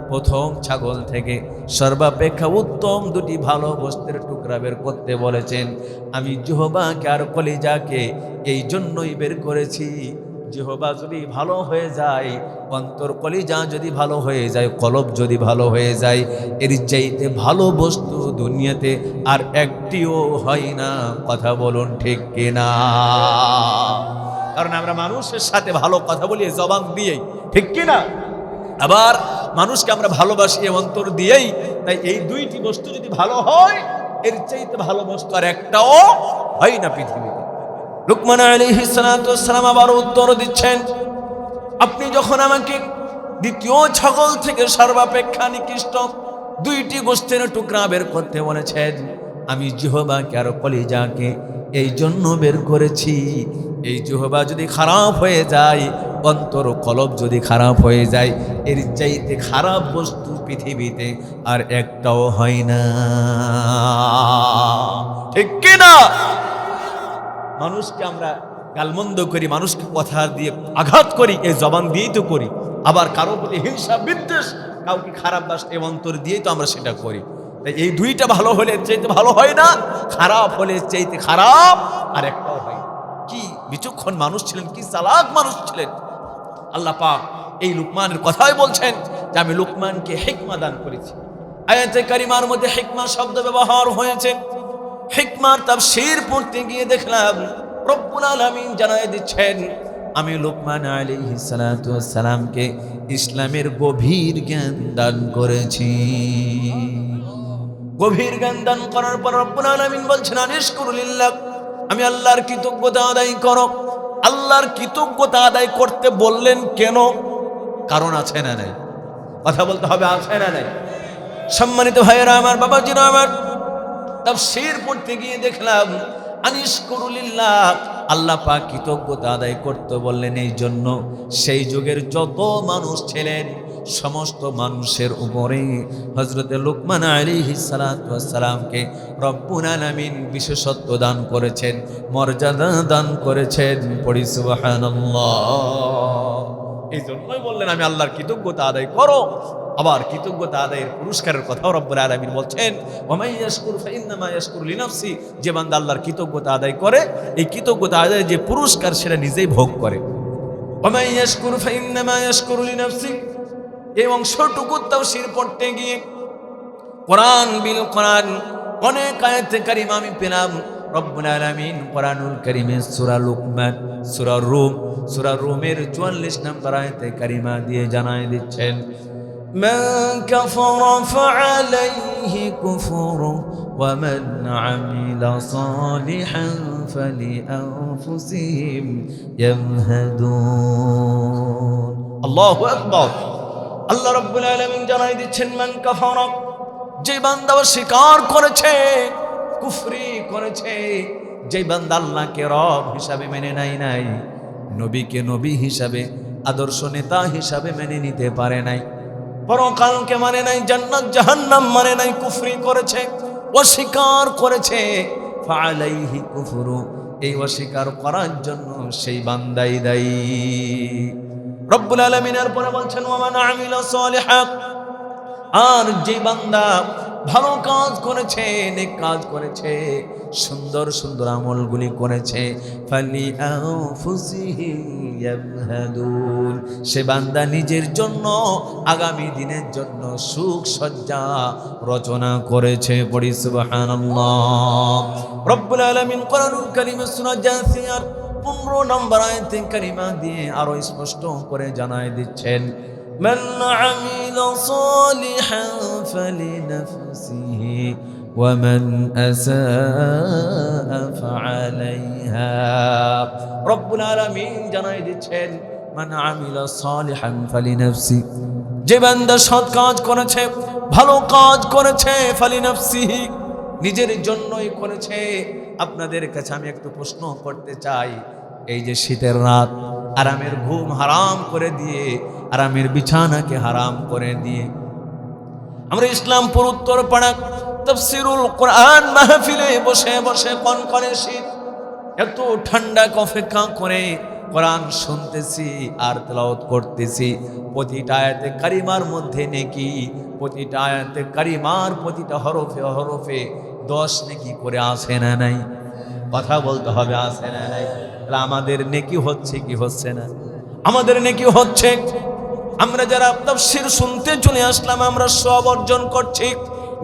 প্রথম ছাগল থেকে সর্বাপেক্ষা উত্তম দুটি ভালো গোশতের টুকরা বের করতে বলেছেন। আমি জিহ্বাকে আর কলিজাকে এই জন্যই বের করেছি, জিহ্বা যদি ভালো হয়ে যায়, অন্তর কলিজা যদি ভালো হয়ে যায়, কলব যদি ভালো হয়ে যায়, এর চাইতে ভালো বস্তু দুনিয়াতে আর একটিও হয় না। কথা বলুন ঠিক কিনা? কারণ আমরা মানুষের সাথে ভালো কথা বলি জবান দিয়েই, ঠিক কিনা? আবার মানুষকে আমরা ভালোবাসি অন্তর দিয়েই। তাই এই দুইটি বস্তু যদি ভালো হয়, এর চাইতে ভালো বস্তু আর একটাও হয় না পৃথিবীতে। লুকমান আলাইহিস সালাতু ওয়াস সালাম আবার উত্তর দিচ্ছেন, আপনি যখন আমাকে দ্বিতীয় ছাগল থেকে সর্বাপেক্ষা নিকৃষ্ট দুইটি গোশতের টুকরা বের করতে বলেছেন, আমি জিহ্বাকে আর কলিজাকে এই জন্য বের করেছি, এই জিহ্বা যদি খারাপ হয়ে যায়, অন্তর কলব যদি খারাপ হয়ে যায়, এর চাইতে খারাপ বস্তু পৃথিবীতে আর একটাও হয় না। ঠিক কিনা? মানুষকে আমরা গালমন্দ করি, মানুষকে কথা দিয়ে আঘাত করি, এই জবান দিয়েই তো করি। আবার কারো প্রতি হিংসা বিদ্বেষ, কাউকে খারাপ বাসে অন্তর দিয়েই তো আমরা সেটা করি। তাই এই দুইটা ভালো হলে এর চাইতে ভালো হয় না, খারাপ হলে এর চাইতে খারাপ আর একটাও হয়। কি বিচক্ষণ মানুষ ছিলেন, কি চালাক মানুষ ছিলেন। আল্লাহ পাক এই লুকমানের কথাই বলছেন যে আমি লুকমানকে হিকমা দান করেছি। আয়াতে কারিমার মধ্যে হিকমা শব্দ ব্যবহার হয়েছে। হিকমার তাফসীর পড়তে গিয়ে দেখলাম রব্বুল আলামিন জানায় দিচ্ছেন, আমি লুকমান আলাইহিস সালাতু ওয়াস সালামকে ইসলামের গভীর জ্ঞান দান করেছি। গভীর জ্ঞান দান করার পর রব্বুল আলামিন বলছেন, আনিশকুরুলিল্লাহ, আমি আল্লাহর কৃতজ্ঞতা আদায় করো। আল্লাহর কৃতজ্ঞতা আদায় করতে বললেন কেন? কারণ আছে না নাই? কথা বলতে হবে, আছে না নাই? সম্মানিত ভাইয়েরা আমার, বাবাজিরা আমার, তাফসীর পড়তে গিয়ে দেখলাম আনিশকুরুলিল্লাহ, আল্লাহ পাক কৃতজ্ঞতা আদায় করতে বললেন এই জন্য সেই যুগের যত মানুষ ছিলেন সমস্ত মানুষের উপরে হযরতে লুকমান আলাইহিস সালাতু ওয়াস সালামকে রব্বুল আলামিন বিশেষত্ব দান করেছেন, মর্যাদা দান করেছেন। পড়ি সুবহানাল্লাহ। এই জন্যই বললেন আমি আল্লাহর কৃতজ্ঞতা আদায় করো। আবার কৃতজ্ঞতা আদায়ের পুরস্কারের কথাও রব্বুল আলামিন বলছেন, ওয়া ইয়াশকুর ফাইন্নামা ইয়াশকুরু লিনাফসি, যে বান্দা আল্লাহর কৃতজ্ঞতা আদায় করে এই কৃতজ্ঞতা আদায়ের যে পুরস্কার সেটা নিজেই ভোগ করে। ওয়া ইয়াশকুর ফাইন্নামা ইয়াশকুরু লিনাফসি, এই অংশটুকু তাফসীর পড়তে গিয়ে কোরআন বিল কোরআন অনেক আয়াতে কারিমা আমি পেলাম। রব্বুল আলামিন কোরআনুল কারীমে সূরা লুকমান, সূরা রুমের 44 নম্বর আয়াতে কারিমা দিয়ে জানায় দিচ্ছেন, من كفر فعليه كفره ومن عمل صالحا فلأنفسهم يمهدون الله أكبر আল্লাহ রাব্বুল আলামিন জানাই দিচ্ছেন মান কাফারা যে বান্দা অস্বীকার করেছে কুফরি করেছে যে বান্দা আল্লাহকে রব হিসাবে মেনে নাই নবীকে নবী হিসাবে আদর্শ নেতা হিসাবে মেনে নিতে পারে নাই পরকালকে মানে নাই জান্নাত জাহান্নাম মানে নাই কুফরি করেছে অস্বীকার করেছে ফালাইহি কুফরু এই অস্বীকার করার জন্য সেই বান্দাই দায়ী রব্বুল আলামিন এর পরে বলছেন ওয়া মান আমিলা সালিহাত আর যে বান্দা ভালো কাজ করেছে নেক কাজ করেছে সুন্দর সুন্দর আমলগুলি করেছে ফালি আনফুসিহি ইয়ামহাদুন সে বান্দা নিজের জন্য আগামী দিনের জন্য সুখ সজ্জা রচনা করেছে পড়ি সুবহানাল্লাহ রব্বুল আলামিন কোরআনুল কারীমে সূরা জাসিয়ার 15 নম্বর আয়াতে কারিমা দিয়ে আরো স্পষ্ট করে জানাই দিচ্ছেন من عمل صالحا فلنفسه ومن أساء فعليها رب العالمين জানাই দিচ্ছেন من عمل صالحا فلنفسه যে বান্দা সৎ কাজ করেছে ভালো কাজ করেছে فلنفسه নিজের জন্যই করেছে আপনাদের কাছে আমি একটু প্রশ্ন করতে চাই এই যে শীতের রাত আরামের ঘুম হারাম করে দিয়ে আরামের বিছানাকে হারাম করে দিয়ে আমরা ইসলামপুর উত্তরপাড়া তাফসীরুল কোরআন মাহফিলে বসে বসে কনকনে শীত এত ঠান্ডা অপেক্ষা করে কোরআন শুনতেছি আর তেলাওয়াত করতেছি প্রতিটা আয়াতে কারিমার মধ্যে নেকি প্রতিটা আয়াতে কারিমার প্রতিটা হরফে হরফে 10 নেকি করে আসে না নাই কথা বলতে হবে আসে না নাই আমাদের নেকি হচ্ছে কি হচ্ছে না আমাদের নেকি হচ্ছে আমরা যারা তাফসীর শুনতে চলে আসলাম আমরা সব অর্জন করছি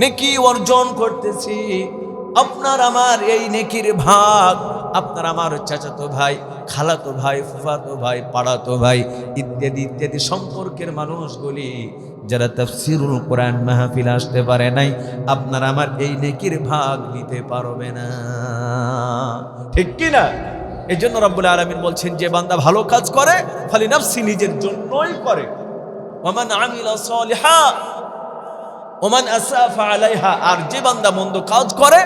নেকি অর্জন করতেছি আপনার আমার এই নেকির ভাগ আপনার আমার চাচাতো ভাই খালাতো ভাই ফুফাতো ভাই পাড়াতো ভাই ইত্যাদি ইত্যাদি সম্পর্কের মানুষগুলি যারা তাফসীরুল কোরআন মাহফিল আসতে পারে নাই আপনার আমার এই নেকির ভাগ নিতে পারবে না ঠিক কি না এই জন্য রব্বুল আলামিন বলছেন যে বান্দা ভালো কাজ করে খালি নফসি নিজের জন্যই করে ওমান আমিলা সালিহা ওমান আসা ফালাইহা আর যে বান্দা মন্দ কাজ করে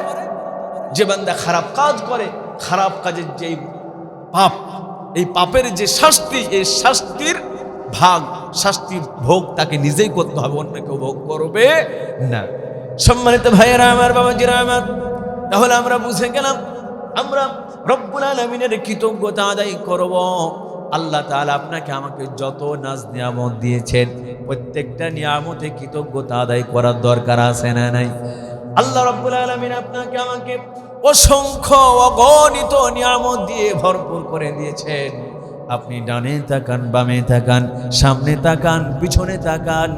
যে বান্দা খারাপ কাজ করে খারাপ কাজের যে পাপ এই পাপের যে শাস্তি এই শাস্তির ভাগ শাস্তির ভোগ তাকে নিজেই করতে হবে অন্য কেউ ভোগ করবে না সম্মানিত ভাইয়েরা আমার বাবাজিরা আমার তাহলে আমরা বুঝে গেলাম আমরা রব্বুল আলামিনের কৃতজ্ঞতা আদায় করব আল্লাহ তাআলা আপনাকে আমাকে যত নাজ নিয়ামত দিয়েছেন প্রত্যেকটা নিয়ামতে কৃতজ্ঞতা আদায় করার দরকার আছে না নাই আল্লাহ রব্বুল আলামিন আপনাকে আমাকে অসংখ্য অগণিত নিয়ামত দিয়ে ভরপুর করে দিয়েছেন আপনি ডানে তাকান বামে তাকান সামনে তাকান পিছনে তাকান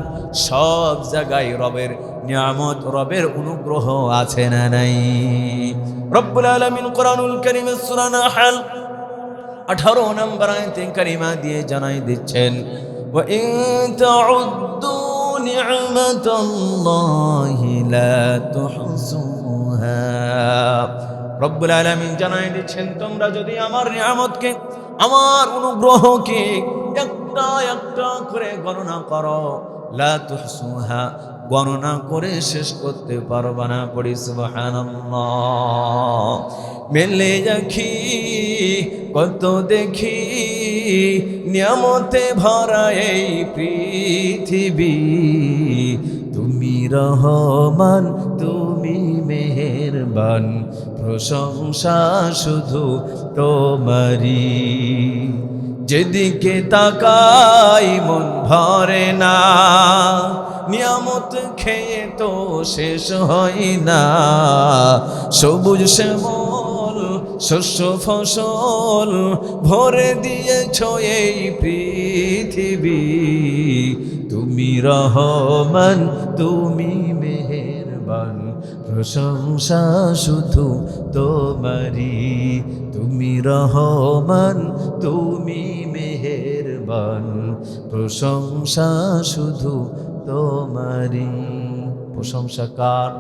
সব জায়গায় রবের নিয়ামত রবের অনুগ্রহ আছে না নাই রব্বুল আলামিন কোরআনুল কারীমে সূরা নাহল 18 নম্বর আয়াতে কারিমা দিয়ে জানাই দিচ্ছেন ওয়া ইন তাউদ্দু নি'মাতাল্লাহি লা তুহসুহা রব্বুল আলামিন জানাই দিচ্ছেন তোমরা যদি আমার নিয়ামতকে আমার অনুগ্রহকে একটা একটা করে গণনা করো লা তুহসুহা গণনা করে শেষ করতে পারবা না পড়ি সুবহানাল্লাহ মেলে রাখি কত দেখি নিয়ামতে ভরা এই পৃথিবী তুমি রহমান তুমি মেহেরবান প্রশংসা শুধু তোমারই যেদিকে তাকাই মন ভরে না নিয়ামত খেয়ে তো শেষ হয় না সবুজ শ্যামল শস্য ফসল ভরে দিয়েছ এই পৃথিবী তুমি রহমান তুমি মেহেরবান প্রশংসা শুধু তোমারই তুমি রহমান তুমি মেহেরবান প্রশংসা শুধু তোমারি। প্রশংসা কার?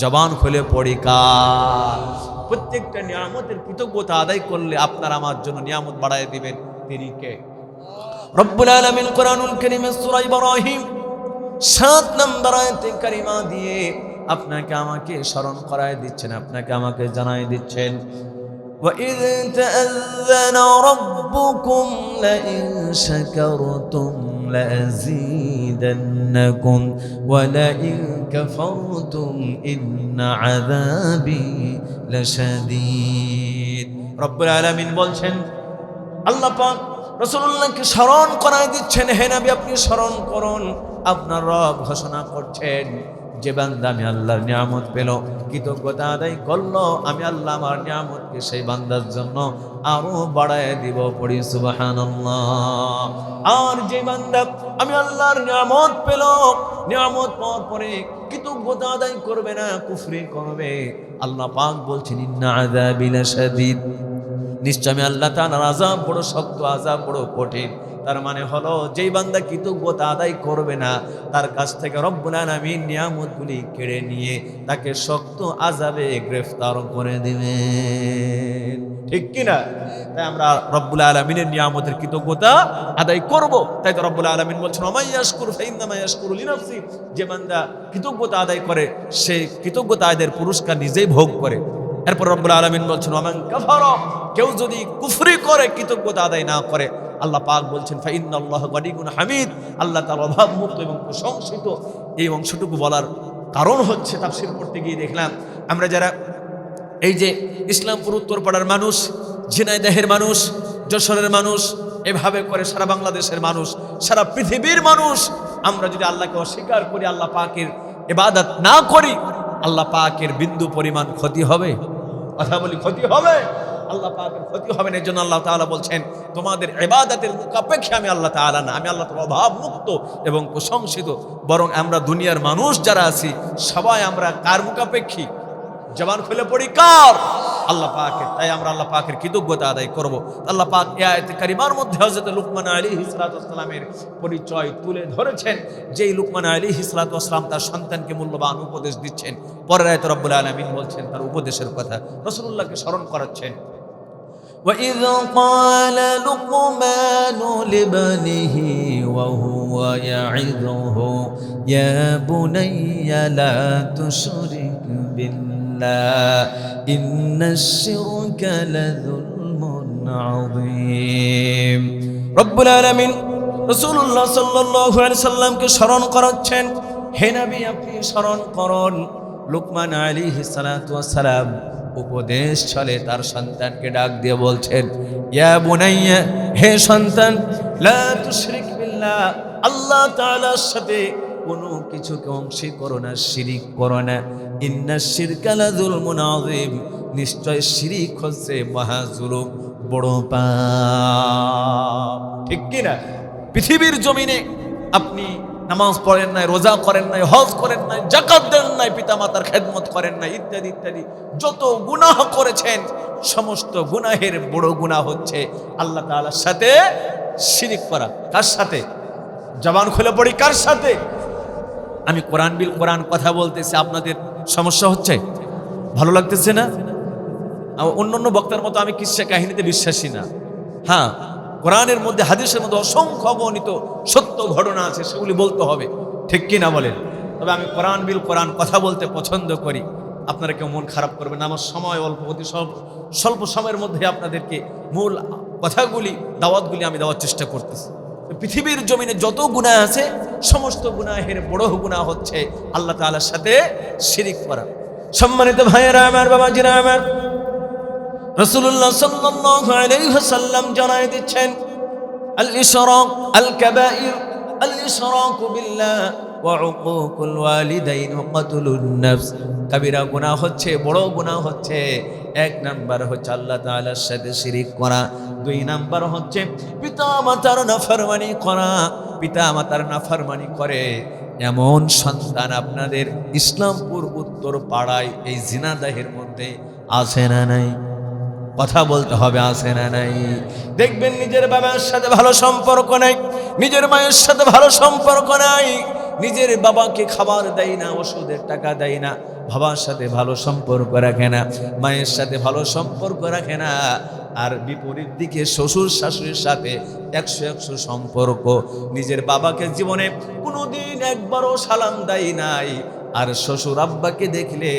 জবান খুলে পড়ি কার? প্রত্যেকটা নিয়ামতের কৃতজ্ঞতা আদায় করলে আপনার আমার জন্য নিয়ামত বাড়ায় দিবেন তিনি কে? রব্বুল আলামিন কোরআনুল কারীমে সূরা ইব্রাহিম 7 নম্বর আয়াতে কারিমা দিয়ে আপনাকে আমাকে স্মরণ করায় দিচ্ছেন, আপনাকে আমাকে জানায় দিচ্ছেন, وَإِذْ تَأَذَّنَ رَبُّكُمْ لَئِن شَكَرْتُمْ لَأَزِيدَنَّكُمْ وَلَئِن كَفَرْتُمْ إِنَّ عَذَابِي لَشَدِيدٌ। রব্বুল আলামিন বলছেন, আল্লাহ পাক রাসূলুল্লাহকে স্মরণ করায় দিচ্ছেন, হে নবী আপনি স্মরণ করুন, আপনার রব ঘোষণা করছেন যে বান্দা আমি আল্লাহর নিয়ামত পেল, কৃতজ্ঞতা আদায় করলো, আমি আল্লাহ আমার নিয়ামতকে সেই বান্দার জন্য আরো বাড়ায় দিব। পড়ি সুবহানাল্লাহ। আর যে বান্দা আমি আল্লাহর নিয়ামত পেল, নিয়ামত পাওয়ার পরে কৃতজ্ঞতা আদায় করবে না, কুফরি করবে, আল্লাহ পাক বলছেন ইন্না আযাবি লাশাদীদ, নিশ্চয় আমি আল্লাহ তাআলার আযাব বড় শক্ত, আযাব বড় কঠিন। তার মানে হলো যেই বান্দা কৃতজ্ঞতা আদায় করবে না, তার কাছ থেকে রব্বুল আলামিন নিয়ামতগুলি কেড়ে নিয়ে তাকে শক্ত আযাবে গ্রেফতার করে দিবেন। ঠিক কিনা? তাই আমরা রব্বুল আলামিনের নিয়ামতের কৃতজ্ঞতা আদায় করব। তাই তো রব্বুল আলামিন বলছেন ওয়া মাইয়াশকুর ফাইন্নামা ইয়াশকুরু লিনাফসি, যে বান্দা কৃতজ্ঞতা আদায় করে সে কৃতজ্ঞতা আদায়ের পুরস্কার নিজেই ভোগ করে। এরপর রব্বুল আলামিন বলছেন ওয়া মান কাফারা, কেউ যদি কুফরি করে, কৃতজ্ঞতা আদায় না করে, আল্লাহ পাক বলছেন ফাইন্নাল্লাহা গনিয়্যুন হামিদ, আল্লাহ তাআলা অভাবমুক্ত এবং প্রশংসিত। এই অংশটুকু বলার কারণ হচ্ছে তাফসীর পড়তে গিয়ে দেখলাম আমরা যারা এই যে ইসলামপুর উত্তরপাড়ার মানুষ, ঝিনাইদহের মানুষ, যশোরের মানুষ, এভাবে করে সারা বাংলাদেশের মানুষ, সারা পৃথিবীর মানুষ, আমরা যদি আল্লাহকে অস্বীকার করি, আল্লাহ পাকের ইবাদত না করি, আল্লাহ পাকের বিন্দু পরিমাণ ক্ষতি হবে। কথা বলি, ক্ষতি হবে। আল্লাহ পাকের ক্ষতি হবে না। এর জন্য আল্লাহ তাআলা বলছেন তোমাদের ইবাদতের মুখাপেক্ষে আমি আল্লাহ তাআলা না, আমি আল্লাহ তাআলা অভাব মুক্ত এবং প্রশংসিত। বরং আমরা দুনিয়ার মানুষ যারা আছি সবাই আমরা কার মুখাপেক্ষী? জবান খুলে পড়ি কার? আল্লাহ পাকের। তাই আমরা আল্লাহ পাকের কৃতজ্ঞতা আদায় করব। আল্লাহ পাক এই আয়াতে কারিমার মধ্যে হযরত লুকমান আলাইহিস সালাতু ওয়াস সালামের পরিচয় তুলে ধরেছেন, যেই লুকমান আলাইহিস সালাতু ওয়াস সালাম তার সন্তানকে মূল্যবান উপদেশ দিচ্ছেন। পরের আয়াতে রব্বুল আলামিন বলছেন তার উপদেশের কথা, রাসূলুল্লাহকে স্মরণ করাচ্ছেন। وَإِذْ قَالَ لُقْمَانُ لِابْنِهِ وَهُوَ يَعِظُهُ يَا بُنَيَّ لَا تُشْرِكْ بِاللَّهِ إِنَّ الشِّرْكَ لَظُلْمٌ عَظِيمٌ। রব্বুল আলামিন রাসূলুল্লাহ সাল্লাল্লাহু আলাইহি সাল্লামকে স্মরণ করাচ্ছেন, হে নবী আপনি স্মরণ করুন, লুকমান আলাইহিস সালাতু ওয়াস সালাম উপদেশ ছলে তার সন্তানকে ডাক দিয়ে বলছেন, ইয়া বুনাইয়া, হে সন্তান, লা তুশরিক বিল্লাহ, আল্লাহ তাআলার সাথে কোনো কিছুকে অংশী করো না, শিরিক করো না। ইন্নাশ শিরকা লাযুলমুন আযীম, নিশ্চয় শিরিক হচ্ছে মহা জুলুম, বড় পাপ। ঠিক কি না? পৃথিবীর জমিনে আপনি নামাজ পড়েন নাই, রোজা করেন নাই, হজ করেন নাই, যাকাত দেন নাই, পিতামাতার খেদমত করেন নাই, ইত্যাদি ইত্যাদি যত গুনাহ করেছেন, সমস্ত গুনাহের বড় গুনাহ হচ্ছে আল্লাহ তাআলার সাথে শিরিক করা। কার সাথে? জবান খুলে পড়ি, কার সাথে? আমি কোরআন বিল কোরআন কথা বলতেছি, আপনাদের সমস্যা হচ্ছে? ভালো লাগতেছে না? অন্যান্য বক্তার মতো আমি কিসসা কাহিনীতে বিশ্বাসী না। হ্যাঁ, কোরআনের মধ্যে হাদিসের মধ্যে অসংখ্য অগণিত সত্য ঘটনা আছে, সেগুলি বলতে হবে। ঠিক কি না বলেন? তবে আমি কোরআন বিল কোরআন কথা বলতে পছন্দ করি। আপনারা কেউ মন খারাপ করবেন না, আমার সময় অল্প, অতি স্বল্প সময়ের মধ্যে আপনাদেরকে মূল কথাগুলি, দাওয়াতগুলি আমি দেওয়ার চেষ্টা করতেছি। পৃথিবীর জমিনে যত গুনাহ আছে, সমস্ত গুনাহের বড় গুনাহ হচ্ছে আল্লাহ তাআলার সাথে শিরিক করা। সম্মানিত ভাইয়েরা আমার, বাবাজিরা আমার, রাসূলুল্লাহ সাল্লাল্লাহু আলাইহি ওয়াসাল্লাম জানায় দিচ্ছেন আল ইশরাক আল কাবাইর, আল ইশরাকু বিল্লাহ ওয়া উকুকুল ওয়ালিদাইন ওয়া কতলুন নাফস। কবিরা গুনাহ হচ্ছে, বড় গুনাহ হচ্ছে, এক নাম্বার হচ্ছে আল্লাহ তাআলার সাথে শিরিক করা, দুই নাম্বার হচ্ছে পিতামাতার নাফরমানি করা। পিতামাতার নাফরমানি করে এমন সন্তান আপনাদের ইসলামপুর উত্তর পাড়ায় এই জিনাদাহের মধ্যে আছে না নাই? কথা বলতে হবে, আছে না নাই? দেখবেন নিজের বাবার সাথে ভালো সম্পর্ক নাই, নিজের মায়ের সাথে ভালো সম্পর্ক নাই, নিজের বাবাকে খাবার দেয় না, ওষুধের টাকা দেয় না, বাবার সাথে ভালো সম্পর্ক রাখে না, মায়ের সাথে ভালো সম্পর্ক রাখে না, আর বিপরীত দিকে শ্বশুর শাশুড়ির সাথে 100 সম্পর্ক। নিজের বাবাকে জীবনে কোনোদিন একবারও সালাম দেয় নাই, আর শ্বশুর আব্বাকে দেখলে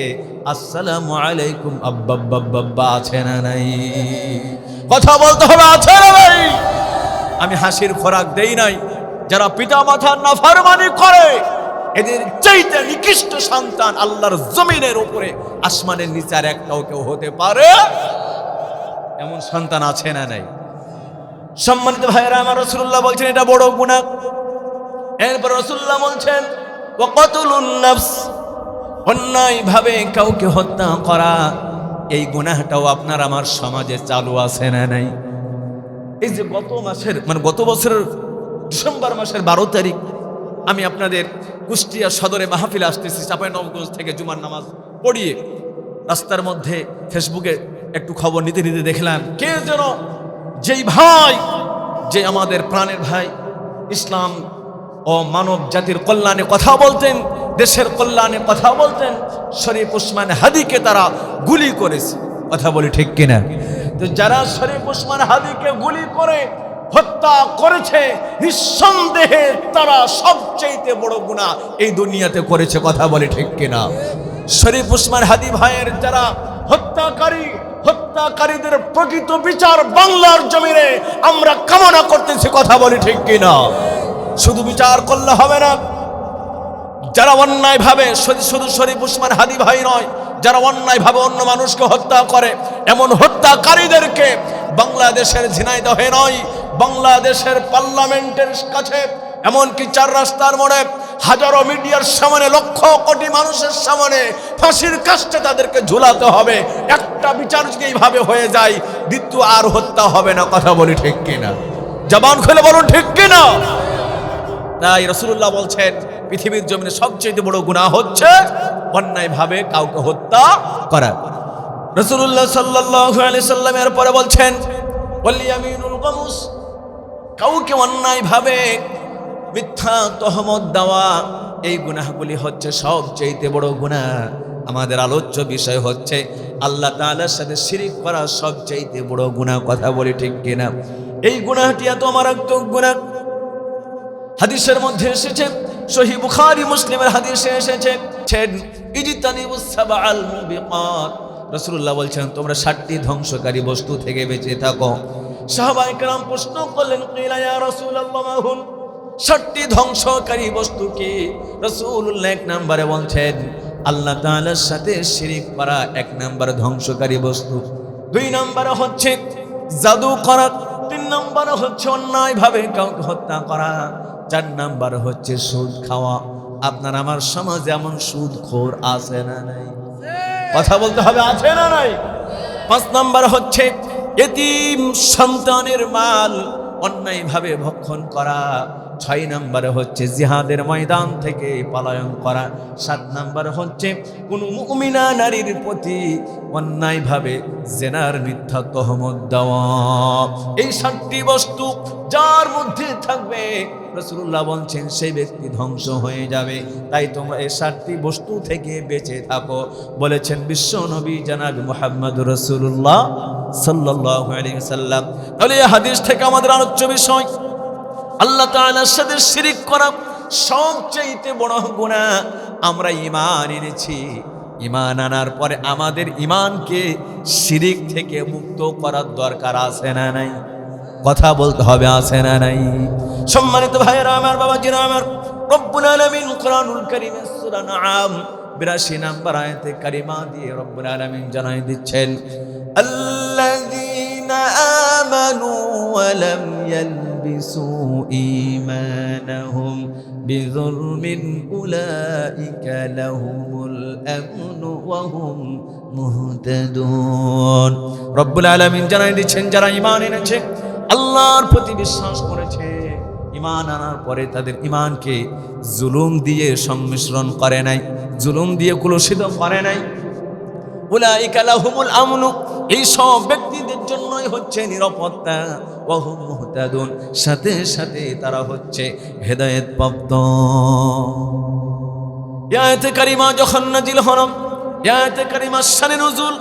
আসসালামু আলাইকুম আব্বা আছে না নাই? কথা বলতে হবে, আছে না ভাই? আমি হাসির খোরাক দেই নাই। যারা পিতা মাতার নাফরমানি করে, এদের চাইতে নিকৃষ্ট সন্তান আল্লাহর জমিনের উপরে আসমানের নিচে আর একটাও কেউ হতে পারে? এমন সন্তান আছে না নাই? সম্মানিত ভাইয়েরা আমার, রাসূলুল্লাহ বলছেন এটা বড় গুনাহ। এরপর রাসূলুল্লাহ বলছেন ওয়াকাতুলুন নাফস, অন্যায়ভাবে কাউকে হত্যা করা, এই গুনাহটাও আপনার আমার সমাজে চালু আছে না নাই? এই যে গত বছরের ডিসেম্বর মাসের 12 তারিখ আমি আপনাদের কুষ্টিয়া সদরে মাহফিলে আসতেছি, চাঁপাইনবাবগঞ্জ থেকে জুমার নামাজ পড়িয়ে রাস্তার মধ্যে ফেসবুকে একটু খবর নিতে নিতে দেখলাম কে যেন, যেই ভাই, যে আমাদের প্রাণের ভাই, ইসলাম ও মানব জাতির কল্যাণে কথা বলতেন, দেশের কল্যাণে কথা বলতেন, শরীফ ওসমান হাদিকে তারা গুলি করেছে। কথা বলি ঠিক কিনা? তো যারা শরীফ ওসমান হাদিকে গুলি করে হত্যা করেছে, নিঃসন্দেহে তারা সবচেয়ে বড় গুনাহ এই দুনিয়াতে করেছে। কথা বলি ঠিক কিনা? শরীফ ওসমান হাদি ভাইয়ের যারা হত্যাকারীদের প্রকৃত বিচার বাংলার জমিনে আমরা কামনা করতেছি। কথা বলি ঠিক কিনা? শুধু বিচার করলে হবে না, যারা অন্যায়ভাবে, শুধু শরীফ ওসমান হাদি ভাই নয়, যারা অন্যায়ভাবে অন্য মানুষকে হত্যা করে, এমন হত্যাকারীদেরকে বাংলাদেশের ঝিনাইদহে নয়, বাংলাদেশের পার্লামেন্টের কাছে, এমনকি 4 রাস্তার মোড়ে, হাজারো মিডিয়ার সামনে, লক্ষ কোটি মানুষের সামনে ফাঁসির কাস্টে তাদেরকে ঝুলাতে হবে। একটা বিচার যদি এইভাবে হয়ে যায়, দ্বিতীয় আর হত্যা হবে না। কথা বলি ঠিক কিনা? জবান খুলে বলুন ঠিক কিনা? তাই রাসূলুল্লাহ বলছেন পৃথিবীর জমিনে সবচেয়ে বড় গুনাহ হচ্ছে অন্যায়ভাবে কাউকে হত্যা করা। রাসূলুল্লাহ সাল্লাল্লাহু আলাইহি সাল্লাম এর পরে বলছেন ওয়াল ইয়ামিনুল গামুস, কাউকে অন্যায়ভাবে মিথ্যা তহমত দেওয়া, এই গুনাহগুলি হচ্ছে সবচেয়ে বড় গুনাহ। আমাদের আলোচ্য বিষয় হচ্ছে আল্লাহ তাআলার সাথে শিরক করা সবচেয়ে বড় গুনাহ। কথা বলি ঠিক কিনা? এই গুনাহটি এত মারাত্মক গুনাহ। হাদিসের মধ্যে এসেছে, সহিহ বুখারী মুসলিমের হাদিসে এসেছে, ইজতানিবুস সাবআল মুবিকাত, রাসূলুল্লাহ বলছেন তোমরা 7টি ধ্বংসকারী বস্তু থেকে বেঁচে থাকো। সাহাবায়ে কেরাম প্রশ্ন করলেন, কিলা ইয়া রাসূলুল্লাহ মাহুন, 7টি ধ্বংসকারী বস্তু কি? রাসূলুল্লাহ 1 নম্বরে বলছেন আল্লাহ তাআলার সাথে শিরক করা 1 নম্বর ধ্বংসকারী বস্তু। 2 নম্বরে হচ্ছে জাদু করা। 3 নম্বরে হচ্ছে অন্যায়ভাবে কাউকে হত্যা করা। 4 নম্বর হচ্ছে সুদ খাওয়া। আপনার আমার সমাজে এমন সুদখোর আছে না নাই? কথা বলতে হবে, আছে না নাই? 5 নম্বর হচ্ছে এতিম সন্তানের মাল অন্যায়ভাবে ভক্ষণ করা। 6 নম্বরে হচ্ছে জিহাদের ময়দান থেকে পলায়ন করা। 7 নম্বরে হচ্ছে কোন মুমিনা নারীর প্রতি অন্যায়ভাবে জেনার মিথ্যা তহমত দেওয়া। এই 7টি বস্তু যার মধ্যে থাকবে, রাসূলুল্লাহ বলছেন সেই ব্যক্তি ধ্বংস হয়ে যাবে। তাই তোমরা এই 7টি বস্তু থেকে বেঁচে থাকো, বলেছেন বিশ্ব নবী জনাব মুহাম্মদুর রাসূলুল্লাহ সাল্লাল্লাহু আলাইহি ওয়াসাল্লাম। তাহলে এই হাদিস থেকে আমাদের আলোচ্য বিষয়, আল্লাহ তাআলার সাথে শিরক করা সবচেয়ে বড় গুনাহ। আমরা ঈমান এনেছি, ঈমান আনার পরে আমাদের ঈমানকে শিরক থেকে মুক্ত করার দরকার আছে না নাই? কথা বলতে হবে, আছে না নাই? সম্মানিত ভাইয়েরা আমার, বাবাজিরা আমার, রব্বুল আলামিন কোরআনুল কারীমের সূরা নাম 82 নম্বর আয়াতে কারিমা দিয়ে রব্বুল আলামিন জানাই দিচ্ছেন, আল্লাযীনা আমানু ওয়া লাম ইয়ালবিসু ঈমানাহুম বিযুলমিন উলাইকা লাহুমুল আমনু ওয়া হুম মুহতাদুন। রব্বুল আলামিন জানাই দিচ্ছেন যারা ঈমান এনেছে, আল্লাহর প্রতি বিশ্বাস করেছে, ঈমান আনার পরে তাদের ঈমানকে জুলুম দিয়ে সংমিশ্রণ করে নাই, জুলুম দিয়ে কলুষিত করে নাই, উলাইকা লাহুমুল আমনু, এই সব ব্যক্তিদের জন্যই হচ্ছে নিরাপত্তা, ওয়া হুম মুহতাদুন, সাথে সাথে তারা হচ্ছে হেদায়েত প্রাপ্ত। আয়াতে কারিমা যখন নাজিল হলো, আয়াতে কারিমার শানে নুজুল